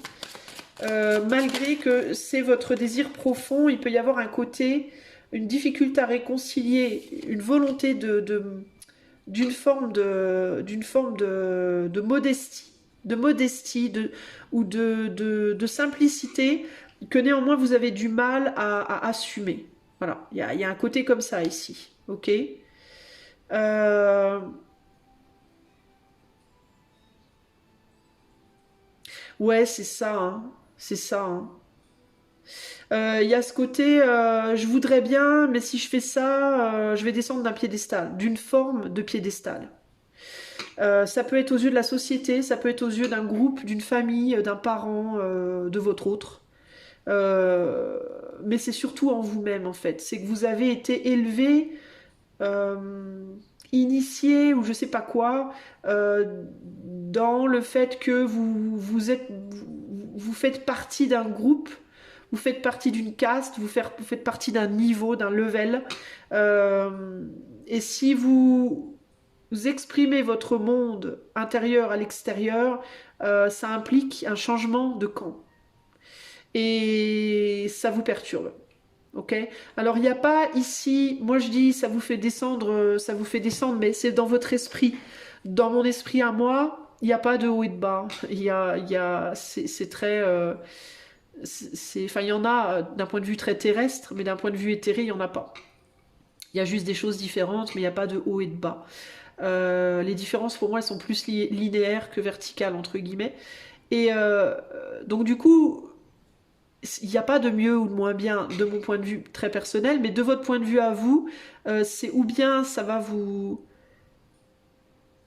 Malgré que c'est votre désir profond, il peut y avoir un côté, une difficulté à réconcilier, une volonté d'une forme de modestie, ou de simplicité que néanmoins vous avez du mal à assumer. Voilà, il y a un côté comme ça ici, ok. Ouais, c'est ça, hein. C'est ça, hein. Il y a ce côté, je voudrais bien, mais si je fais ça, je vais descendre d'un piédestal, d'une forme de piédestal. Ça peut être aux yeux de la société, ça peut être aux yeux d'un groupe, d'une famille, d'un parent, de votre autre. Mais c'est surtout en vous-même en fait. C'est que vous avez été élevé, initié ou je sais pas quoi, dans le fait que vous faites partie d'un groupe, vous faites partie d'une caste, vous faites partie d'un niveau, d'un level. Et si vous exprimez votre monde intérieur à l'extérieur, ça implique un changement de camp. Et ça vous perturbe. Ok. Alors il n'y a pas ici, moi je dis ça vous fait descendre, mais c'est dans votre esprit. Dans mon esprit à moi, il n'y a pas de haut et de bas. C'est très, enfin il y en a d'un point de vue très terrestre, mais d'un point de vue éthéré, il n'y en a pas. Il y a juste des choses différentes, mais il n'y a pas de haut et de bas. Les différences pour moi elles sont plus linéaires que verticales entre guillemets. Et donc du coup, il n'y a pas de mieux ou de moins bien de mon point de vue très personnel, mais de votre point de vue à vous, c'est ou bien ça va vous...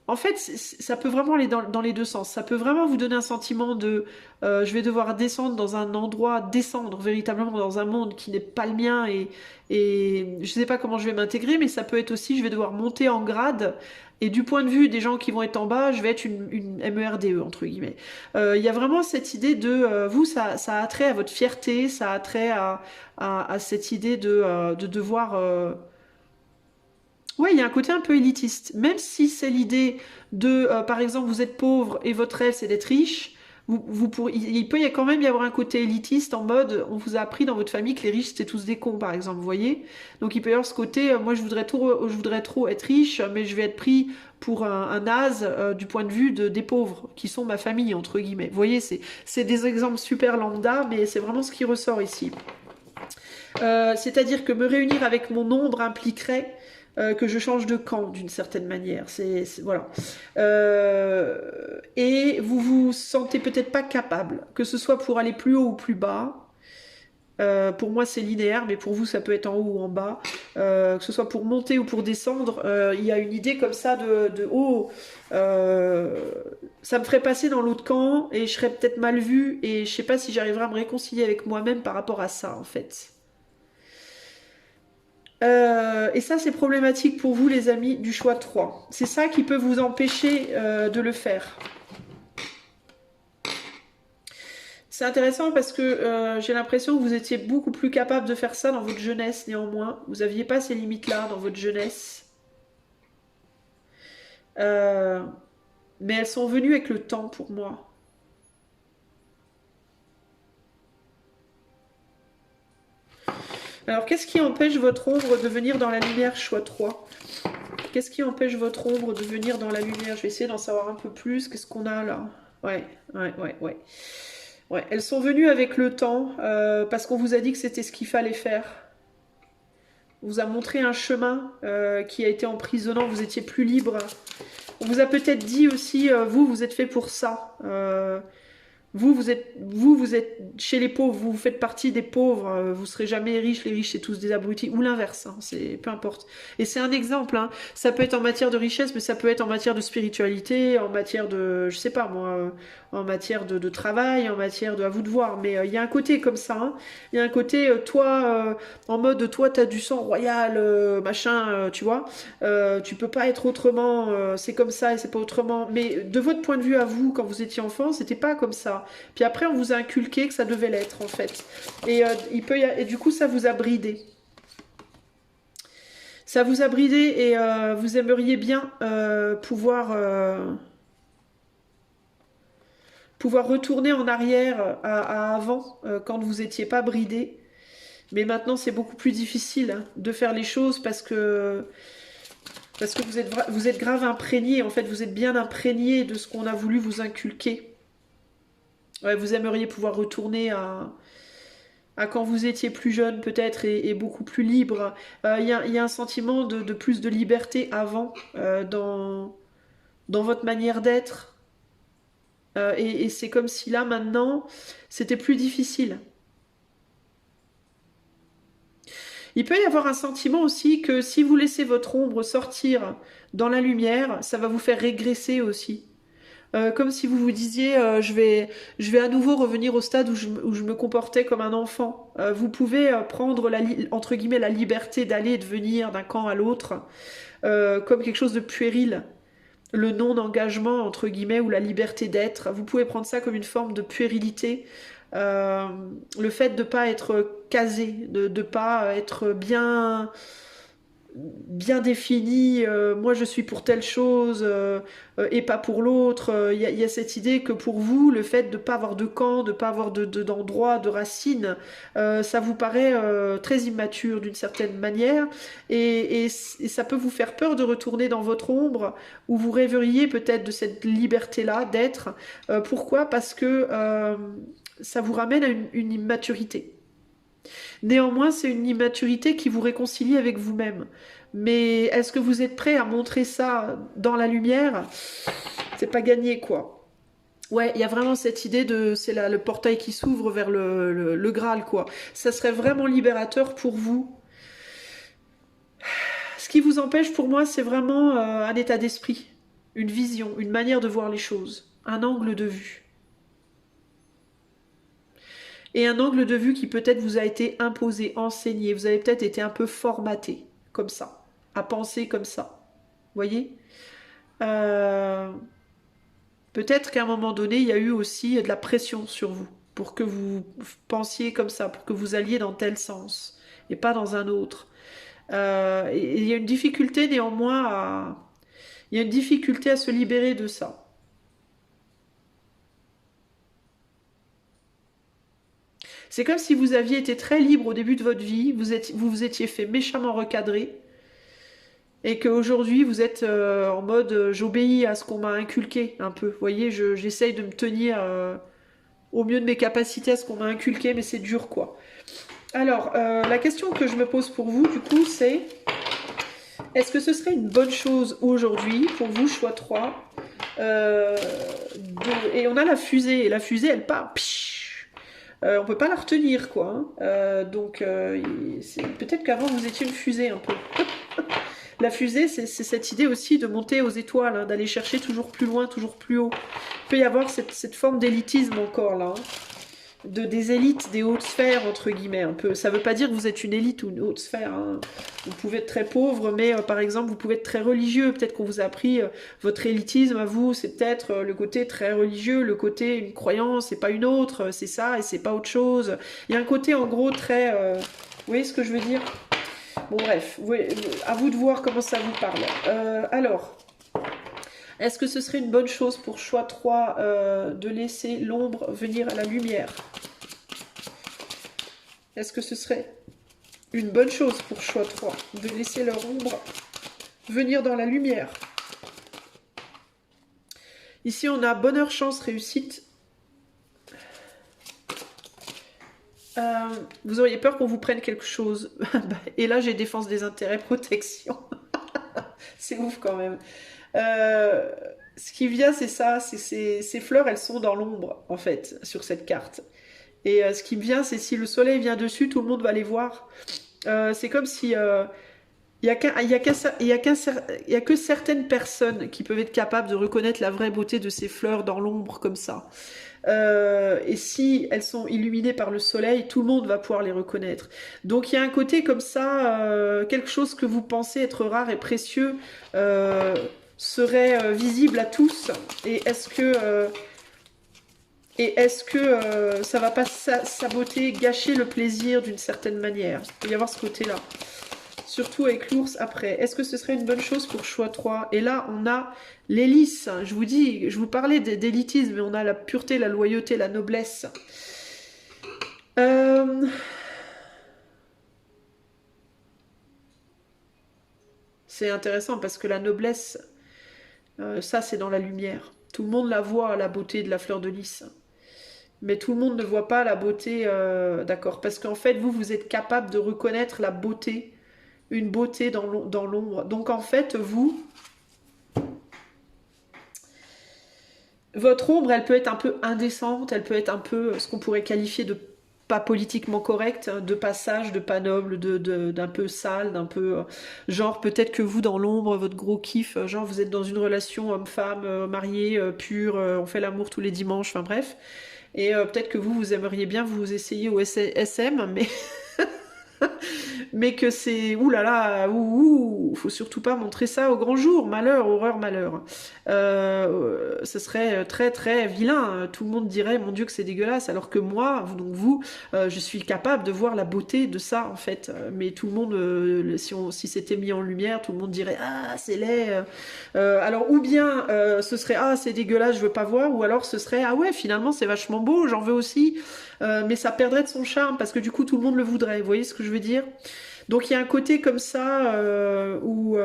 En fait, ça peut vraiment aller dans les deux sens. Ça peut vraiment vous donner un sentiment de je vais devoir descendre dans un endroit, descendre véritablement dans un monde qui n'est pas le mien et je ne sais pas comment je vais m'intégrer, mais ça peut être aussi je vais devoir monter en grade. Et du point de vue des gens qui vont être en bas, je vais être une MERDE, entre guillemets. Il y a vraiment cette idée de... vous, ça a trait à votre fierté, ça a trait à cette idée de devoir... Ouais, il y a un côté un peu élitiste. Même si c'est l'idée de, par exemple, vous êtes pauvre et votre rêve c'est d'être riche, il peut quand même y avoir un côté élitiste en mode, on vous a appris dans votre famille que les riches c'était tous des cons, par exemple, vous voyez. Donc il peut y avoir ce côté, moi je voudrais trop être riche, mais je vais être pris pour un naze du point de vue des pauvres, qui sont ma famille, entre guillemets. Vous voyez, c'est des exemples super lambda, mais c'est vraiment ce qui ressort ici. C'est-à-dire que me réunir avec mon ombre impliquerait que je change de camp d'une certaine manière. Voilà. Et vous vous sentez peut-être pas capable, que ce soit pour aller plus haut ou plus bas. Pour moi, c'est linéaire, mais pour vous, ça peut être en haut ou en bas. Que ce soit pour monter ou pour descendre, il y a une idée comme ça de oh, ça me ferait passer dans l'autre camp et je serais peut-être mal vue et je sais pas si j'arriverai à me réconcilier avec moi-même par rapport à ça, en fait. Et ça, c'est problématique pour vous, les amis, du choix 3. C'est ça qui peut vous empêcher de le faire. C'est intéressant parce que j'ai l'impression que vous étiez beaucoup plus capable de faire ça dans votre jeunesse, néanmoins. Vous n'aviez pas ces limites-là dans votre jeunesse. Euh, mais elles sont venues avec le temps pour moi. Alors, qu'est-ce qui empêche votre ombre de venir dans la lumière, choix 3? Qu'est-ce qui empêche votre ombre de venir dans la lumière? Je vais essayer d'en savoir un peu plus. Qu'est-ce qu'on a là? Ouais, ouais, ouais, ouais. Ouais, elles sont venues avec le temps parce qu'on vous a dit que c'était ce qu'il fallait faire. On vous a montré un chemin qui a été emprisonnant, vous étiez plus libre. On vous a peut-être dit aussi, vous êtes fait pour ça. Vous êtes chez les pauvres, vous faites partie des pauvres, vous serez jamais riches, les riches c'est tous des abrutis, ou l'inverse, hein, c'est peu importe. Et c'est un exemple, hein. Ça peut être en matière de richesse, mais ça peut être en matière de spiritualité, en matière de, je sais pas moi, en matière de travail, en matière de, à vous de voir, mais il y a un côté comme ça, hein. Il y a un côté, en mode, toi t'as du sang royal, machin, tu vois, tu peux pas être autrement, c'est comme ça et c'est pas autrement. Mais de votre point de vue à vous, quand vous étiez enfant, c'était pas comme ça. Puis après, on vous a inculqué que ça devait l'être, en fait. Et, et du coup, ça vous a bridé. Ça vous a bridé et vous aimeriez bien pouvoir retourner en arrière à avant, quand vous étiez pas bridé. Mais maintenant, c'est beaucoup plus difficile hein, de faire les choses parce que vous êtes grave imprégné. En fait, vous êtes bien imprégné de ce qu'on a voulu vous inculquer. Ouais, vous aimeriez pouvoir retourner à quand vous étiez plus jeune peut-être et beaucoup plus libre. Il y a un sentiment de plus de liberté avant dans votre manière d'être. Et c'est comme si là maintenant, c'était plus difficile. Il peut y avoir un sentiment aussi que si vous laissez votre ombre sortir dans la lumière, ça va vous faire régresser aussi. Comme si vous vous disiez je vais à nouveau revenir au stade où je me comportais comme un enfant. Vous pouvez prendre entre guillemets la liberté d'aller et de venir d'un camp à l'autre comme quelque chose de puéril. Le non-engagement entre guillemets ou la liberté d'être. Vous pouvez prendre ça comme une forme de puérilité. Euh, le fait de ne pas être casé, de ne pas être bien défini, moi je suis pour telle chose et pas pour l'autre. Y a cette idée que pour vous, le fait de ne pas avoir de camp, de ne pas avoir d'endroit, de racines, ça vous paraît très immature d'une certaine manière et ça peut vous faire peur de retourner dans votre ombre où vous rêveriez peut-être de cette liberté-là d'être. Pourquoi? Parce que ça vous ramène à une immaturité. Néanmoins, c'est une immaturité qui vous réconcilie avec vous-même. Mais est-ce que vous êtes prêt à montrer ça dans la lumière? C'est pas gagné, quoi. Ouais, il y a vraiment cette idée de... C'est là le portail qui s'ouvre vers le Graal, quoi. Ça serait vraiment libérateur pour vous. Ce qui vous empêche, pour moi, c'est vraiment un état d'esprit, une vision, une manière de voir les choses, un angle de vue. Et un angle de vue qui peut-être vous a été imposé, enseigné. Vous avez peut-être été un peu formaté, comme ça, à penser comme ça. Vous voyez euh, Peut-être qu'à un moment donné, il y a eu aussi de la pression sur vous, pour que vous pensiez comme ça, pour que vous alliez dans tel sens, et pas dans un autre. Et il y a une difficulté néanmoins il y a une difficulté à se libérer de ça. C'est comme si vous aviez été très libre au début de votre vie, vous vous étiez fait méchamment recadrer, et qu'aujourd'hui vous êtes en mode j'obéis à ce qu'on m'a inculqué un peu. Vous voyez, j'essaye de me tenir au mieux de mes capacités à ce qu'on m'a inculqué, mais c'est dur quoi. Alors, la question que je me pose pour vous, du coup, c'est est-ce que ce serait une bonne chose aujourd'hui, pour vous, choix 3, et on a la fusée, et la fusée, elle part, on peut pas la retenir, quoi. Hein. Donc, peut-être qu'avant, vous étiez une fusée, un peu. La fusée, c'est cette idée aussi de monter aux étoiles, hein, d'aller chercher toujours plus loin, toujours plus haut. Il peut y avoir cette forme d'élitisme encore, là. Hein. Des élites, des hautes sphères, entre guillemets, un peu. Ça veut pas dire que vous êtes une élite ou une haute sphère. Hein. Vous pouvez être très pauvre, mais par exemple, vous pouvez être très religieux. Peut-être qu'on vous a appris votre élitisme à vous, c'est peut-être le côté très religieux, le côté une croyance et pas une autre, c'est ça et c'est pas autre chose. Il y a un côté en gros très... vous voyez ce que je veux dire? Bon bref, à vous de voir comment ça vous parle. Alors... Est-ce que ce serait une bonne chose pour choix 3 de laisser l'ombre venir à la lumière? Est-ce que ce serait une bonne chose pour choix 3 de laisser leur ombre venir dans la lumière? Ici, on a bonheur, chance, réussite. Vous auriez peur qu'on vous prenne quelque chose. Et là, j'ai défense des intérêts, protection. C'est ouf quand même. Ce qui vient, c'est ça, ces fleurs, elles sont dans l'ombre, en fait, sur cette carte. Et ce qui me vient, c'est si le soleil vient dessus, tout le monde va les voir. C'est comme si... il y a que certaines personnes qui peuvent être capables de reconnaître la vraie beauté de ces fleurs dans l'ombre, comme ça. Et si elles sont illuminées par le soleil, tout le monde va pouvoir les reconnaître. Donc il y a un côté comme ça, quelque chose que vous pensez être rare et précieux serait visible à tous. Et est-ce que ça va pas saboter, gâcher le plaisir d'une certaine manière? Il peut y avoir ce côté-là. Surtout avec l'ours après. Est-ce que ce serait une bonne chose pour choix 3? Et là, on a l'hélice. Je vous dis, je vous parlais d'élitisme, mais on a la pureté, la loyauté, la noblesse. C'est intéressant parce que la noblesse, ça c'est dans la lumière. Tout le monde la voit, la beauté de la fleur de lys. Mais tout le monde ne voit pas la beauté, d'accord. Parce qu'en fait, vous êtes capable de reconnaître la beauté, une beauté dans l'ombre. Donc en fait, votre ombre, elle peut être un peu indécente, elle peut être un peu ce qu'on pourrait qualifier de pas politiquement correct, de passage, de pas noble, d'un peu sale, d'un peu... genre peut-être que vous dans l'ombre, votre gros kiff, genre vous êtes dans une relation homme-femme, mariée, pure, on fait l'amour tous les dimanches, enfin bref. Et peut-être que vous aimeriez bien vous essayer au SM, mais... mais que c'est oulala, faut surtout pas montrer ça au grand jour, malheur, horreur, malheur. Ce serait très très vilain. Tout le monde dirait mon Dieu que c'est dégueulasse, alors que moi, je suis capable de voir la beauté de ça en fait. Mais tout le monde, si c'était mis en lumière, tout le monde dirait ah c'est laid. Alors ou bien ce serait ah c'est dégueulasse, je veux pas voir, ou alors ce serait ah ouais finalement c'est vachement beau, j'en veux aussi. Mais ça perdrait de son charme parce que du coup tout le monde le voudrait. Vous voyez ce que je veux dire? Donc il y a un côté comme ça où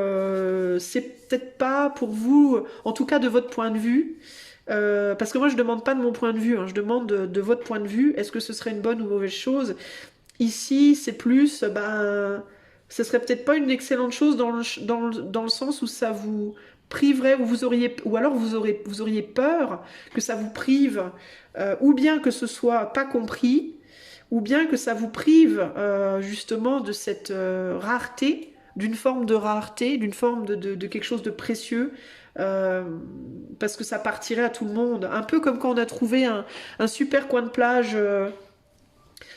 c'est peut-être pas pour vous, en tout cas de votre point de vue, parce que moi je demande pas de mon point de vue, hein, je demande de votre point de vue, est-ce que ce serait une bonne ou mauvaise chose? Ici c'est plus, ce serait peut-être pas une excellente chose dans le sens où ça vous priverait, ou alors vous auriez peur que ça vous prive, ou bien que ce soit pas compris, ou bien que ça vous prive justement de cette rareté, d'une forme de rareté, d'une forme de quelque chose de précieux, parce que ça partirait à tout le monde. Un peu comme quand on a trouvé un super coin de plage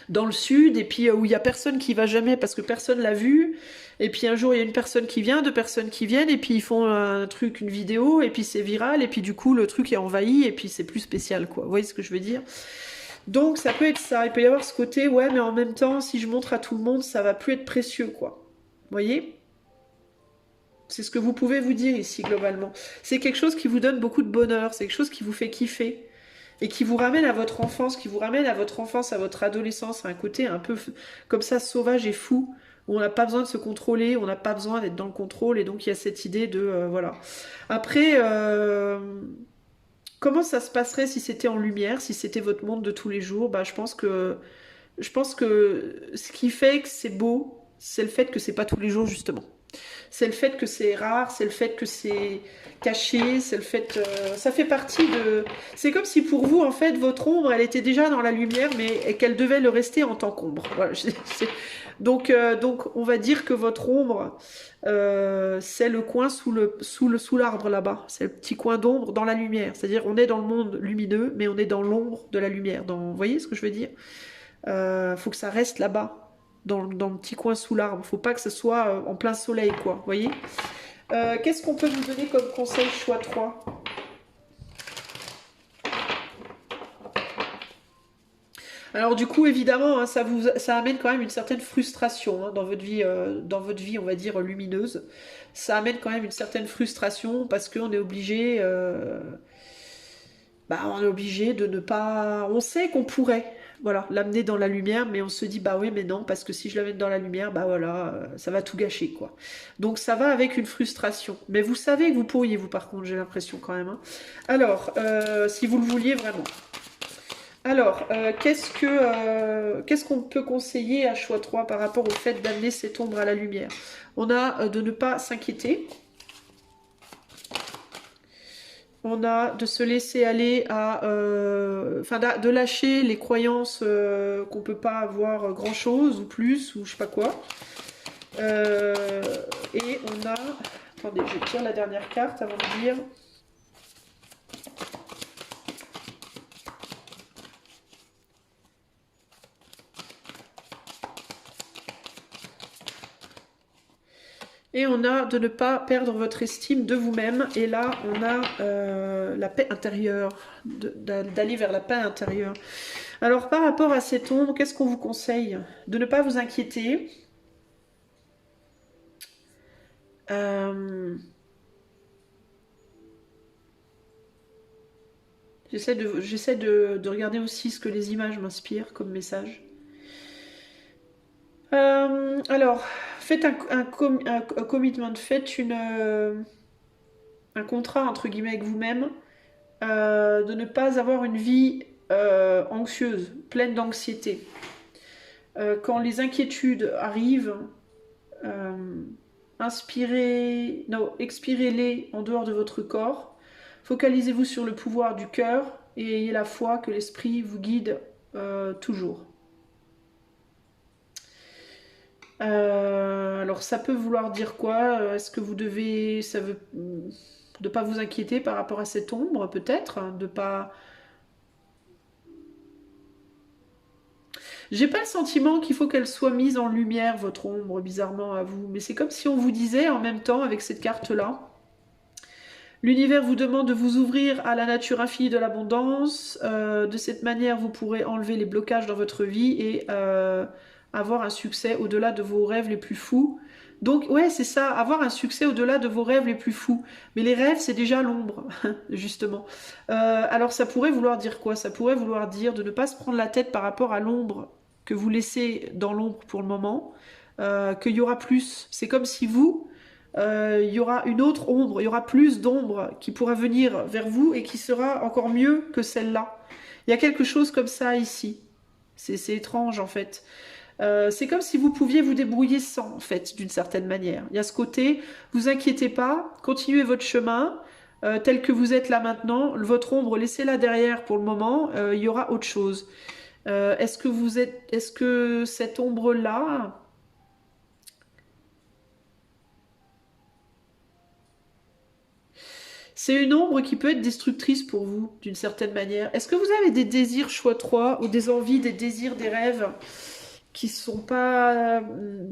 dans le sud, et puis où il n'y a personne qui va jamais parce que personne l'a vu, et puis un jour il y a une personne qui vient, deux personnes qui viennent, et puis ils font un truc, une vidéo, et puis c'est viral, et puis du coup le truc est envahi, et puis c'est plus spécial quoi. Vous voyez ce que je veux dire? Donc ça peut être ça, il peut y avoir ce côté, ouais mais en même temps si je montre à tout le monde ça va plus être précieux quoi. voyez? C'est ce que vous pouvez vous dire ici, globalement. C'est quelque chose qui vous donne beaucoup de bonheur, c'est quelque chose qui vous fait kiffer, et qui vous ramène à votre enfance, qui vous ramène à votre enfance, à votre adolescence, à un côté un peu comme ça, sauvage et fou, où on n'a pas besoin de se contrôler, on n'a pas besoin d'être dans le contrôle, et donc il y a cette idée de... voilà. Après, comment ça se passerait si c'était en lumière, si c'était votre monde de tous les jours? Bah, je pense que ce qui fait que c'est beau, c'est le fait que c'est pas tous les jours, justement. C'est le fait que c'est rare, c'est le fait que c'est caché, c'est le fait... ça fait partie de... C'est comme si pour vous, en fait, votre ombre, elle était déjà dans la lumière, mais qu'elle devait le rester en tant qu'ombre. Voilà, donc, on va dire que votre ombre, c'est le coin sous l'arbre là-bas. C'est le petit coin d'ombre dans la lumière. C'est-à-dire, on est dans le monde lumineux, mais on est dans l'ombre de la lumière. Vous voyez ce que je veux dire? Faut que ça reste là-bas, dans le petit coin sous l'arbre. Faut pas que ce soit en plein soleil, quoi. Vous voyez? Qu'est-ce qu'on peut vous donner comme conseil choix 3? Alors du coup, évidemment, hein, ça amène quand même une certaine frustration hein, dans votre vie, on va dire lumineuse. Ça amène quand même une certaine frustration parce qu'on est obligé, on est obligé de ne pas. On sait qu'on pourrait, voilà, l'amener dans la lumière, mais on se dit bah oui, mais non, parce que si je l'amène dans la lumière, bah voilà, ça va tout gâcher, quoi. Donc ça va avec une frustration. Mais vous savez que vous pourriez, vous, par contre, j'ai l'impression quand même. Hein. Alors, si vous le vouliez vraiment. Alors, qu'est-ce qu'on peut conseiller à choix 3 par rapport au fait d'amener cette ombre à la lumière? On a de ne pas s'inquiéter. On a de se laisser aller à... de lâcher les croyances qu'on peut pas avoir grand-chose ou plus ou je sais pas quoi. Et on a... Attendez, je tire la dernière carte avant de dire... Et on a de ne pas perdre votre estime de vous-même. Et là, on a la paix intérieure, d'aller vers la paix intérieure. Alors, par rapport à cette ombre, qu'est-ce qu'on vous conseille? De ne pas vous inquiéter. J'essaie de regarder aussi ce que les images m'inspirent comme message. Alors, faites un commitment, faites un contrat entre guillemets avec vous-même de ne pas avoir une vie anxieuse, pleine d'anxiété. Quand les inquiétudes arrivent, expirez-les en dehors de votre corps. Focalisez-vous sur le pouvoir du cœur et ayez la foi que l'esprit vous guide toujours. Alors ça peut vouloir dire quoi? Est-ce que vous devez... Ça veut... De pas vous inquiéter par rapport à cette ombre, peut-être? De pas... J'ai pas le sentiment qu'il faut qu'elle soit mise en lumière, votre ombre, bizarrement à vous. Mais c'est comme si on vous disait en même temps, avec cette carte-là, l'univers vous demande de vous ouvrir à la nature infinie de l'abondance. De cette manière, vous pourrez enlever les blocages dans votre vie et avoir un succès au-delà de vos rêves les plus fous. Donc, ouais, c'est ça, avoir un succès au-delà de vos rêves les plus fous. Mais les rêves, c'est déjà l'ombre, justement. Alors, ça pourrait vouloir dire quoi? Ça pourrait vouloir dire de ne pas se prendre la tête par rapport à l'ombre que vous laissez dans l'ombre pour le moment, qu'il y aura plus. C'est comme si vous, il y aura une autre ombre, il y aura plus d'ombre qui pourra venir vers vous et qui sera encore mieux que celle-là. Il y a quelque chose comme ça ici. C'est étrange, en fait. C'est comme si vous pouviez vous débrouiller sans, en fait, d'une certaine manière. Il y a ce côté, vous inquiétez pas, continuez votre chemin, tel que vous êtes là maintenant, votre ombre, laissez-la derrière pour le moment, il y aura autre chose. Est-ce que cette ombre-là, c'est une ombre qui peut être destructrice pour vous, d'une certaine manière? Est-ce que vous avez des désirs choix 3 ou des envies, des désirs, des rêves qui sont pas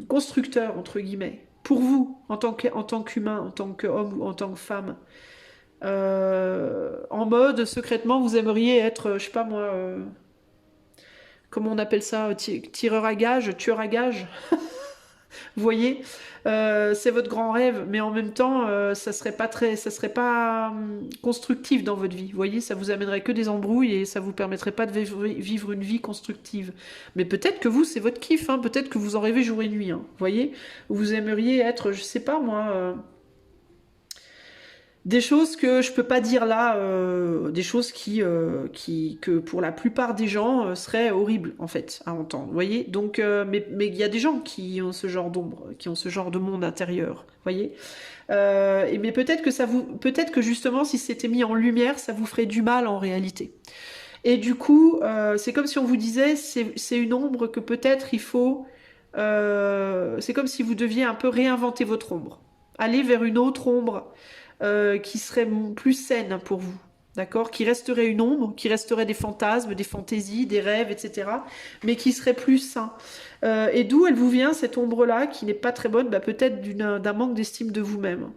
constructeurs, entre guillemets, pour vous, en tant qu'humain, en tant qu'homme ou en tant que femme. En mode, secrètement, vous aimeriez être, je sais pas moi, comment on appelle ça, tireur à gage, tueur à gage. Vous voyez, c'est votre grand rêve, mais en même temps, ça serait pas constructif dans votre vie. Vous voyez, ça vous amènerait que des embrouilles et ça vous permettrait pas de vivre une vie constructive. Mais peut-être que vous, c'est votre kiff, hein, peut-être que vous en rêvez jour et nuit. Hein, vous voyez, vous aimeriez être, je sais pas moi. Des choses que je peux pas dire là, des choses que pour la plupart des gens seraient horribles en fait à entendre. Vous voyez, donc mais il y a des gens qui ont ce genre d'ombre, qui ont ce genre de monde intérieur. Vous voyez, mais peut-être que justement si c'était mis en lumière, ça vous ferait du mal en réalité. Et du coup, c'est comme si on vous disait, c'est une ombre que peut-être il faut. C'est comme si vous deviez un peu réinventer votre ombre, aller vers une autre ombre qui serait plus saine pour vous. D'accord? Qui resterait une ombre, qui resterait des fantasmes, des fantaisies, des rêves, etc. Mais qui serait plus sain. Et d'où elle vous vient, cette ombre-là, qui n'est pas très bonne, bah, peut-être d'un manque d'estime de vous-même.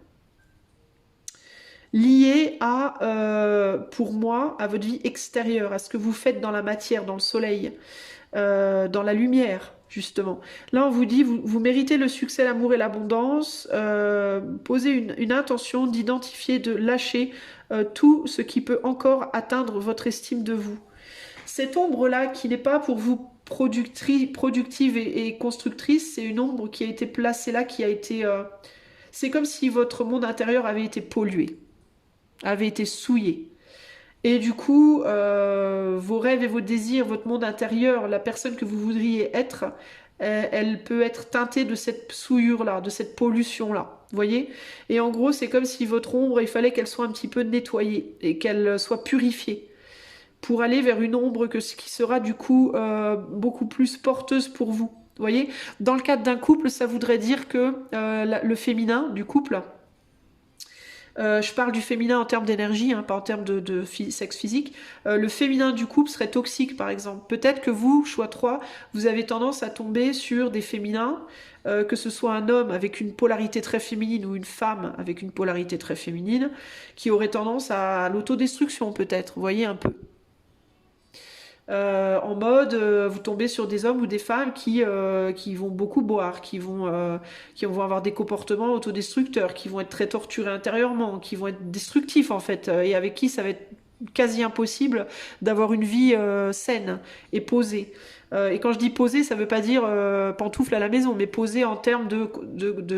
Liée à, pour moi, à votre vie extérieure, à ce que vous faites dans la matière, dans le soleil, dans la lumière, justement. Là, on vous dit, vous méritez le succès, l'amour et l'abondance. Posez une intention d'identifier, de lâcher tout ce qui peut encore atteindre votre estime de vous. Cette ombre-là, qui n'est pas pour vous productive et constructrice, c'est une ombre qui a été placée là, qui a été... c'est comme si votre monde intérieur avait été pollué, avait été souillé. Et du coup, vos rêves et vos désirs, votre monde intérieur, la personne que vous voudriez être, elle peut être teintée de cette souillure-là, de cette pollution-là. Vous voyez? Et en gros, c'est comme si votre ombre, il fallait qu'elle soit un petit peu nettoyée et qu'elle soit purifiée pour aller vers une ombre qui sera du coup beaucoup plus porteuse pour vous. Vous voyez? Dans le cadre d'un couple, ça voudrait dire que le féminin du couple, je parle du féminin en termes d'énergie, hein, pas en termes de sexe physique. Le féminin du couple serait toxique, par exemple. Peut-être que vous, choix 3, vous avez tendance à tomber sur des féminins, que ce soit un homme avec une polarité très féminine ou une femme avec une polarité très féminine, qui aurait tendance à l'autodestruction, peut-être. Vous voyez un peu. En mode, vous tombez sur des hommes ou des femmes qui vont beaucoup boire, qui vont avoir des comportements autodestructeurs, qui vont être très torturés intérieurement, qui vont être destructifs en fait, et avec qui ça va être quasi impossible d'avoir une vie saine et posée. Et quand je dis posée, ça veut pas dire pantoufle à la maison, mais posée en termes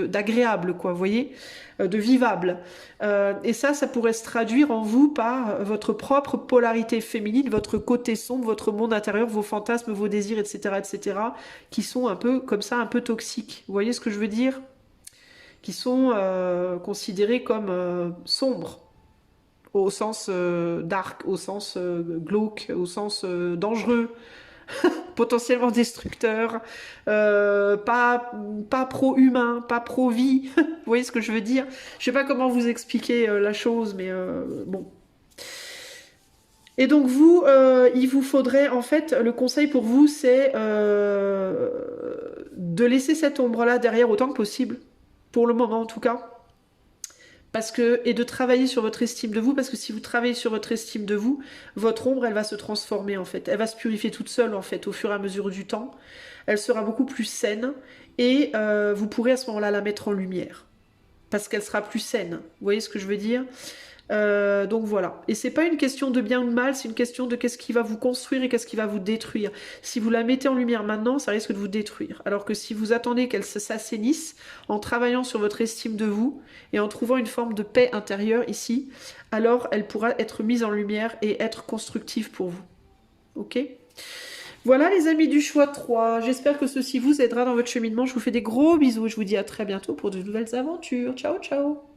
d'agréable, quoi, vous voyez, de vivable. Et ça pourrait se traduire en vous par votre propre polarité féminine, votre côté sombre, votre monde intérieur, vos fantasmes, vos désirs, etc., qui sont un peu comme ça, un peu toxiques. Vous voyez ce que je veux dire? Qui sont considérés comme sombres, au sens dark, au sens glauque, au sens dangereux, potentiellement destructeur, pas pro-humain, pas pro-vie. Vous voyez ce que je veux dire? Je sais pas comment vous expliquer la chose, mais bon. Et donc vous, il vous faudrait, en fait, le conseil pour vous, c'est de laisser cette ombre-là derrière autant que possible, pour le moment en tout cas. Et de travailler sur votre estime de vous, parce que si vous travaillez sur votre estime de vous, votre ombre, elle va se transformer en fait. Elle va se purifier toute seule en fait, au fur et à mesure du temps. Elle sera beaucoup plus saine et vous pourrez à ce moment-là la mettre en lumière. Parce qu'elle sera plus saine. Vous voyez ce que je veux dire? Donc voilà. Et c'est pas une question de bien ou de mal, c'est une question de qu'est-ce qui va vous construire et qu'est-ce qui va vous détruire. Si vous la mettez en lumière maintenant, ça risque de vous détruire. Alors que si vous attendez qu'elle s'assainisse en travaillant sur votre estime de vous et en trouvant une forme de paix intérieure ici, alors elle pourra être mise en lumière et être constructive pour vous. Ok ? Voilà les amis du choix 3. J'espère que ceci vous aidera dans votre cheminement. Je vous fais des gros bisous et je vous dis à très bientôt pour de nouvelles aventures. Ciao ciao.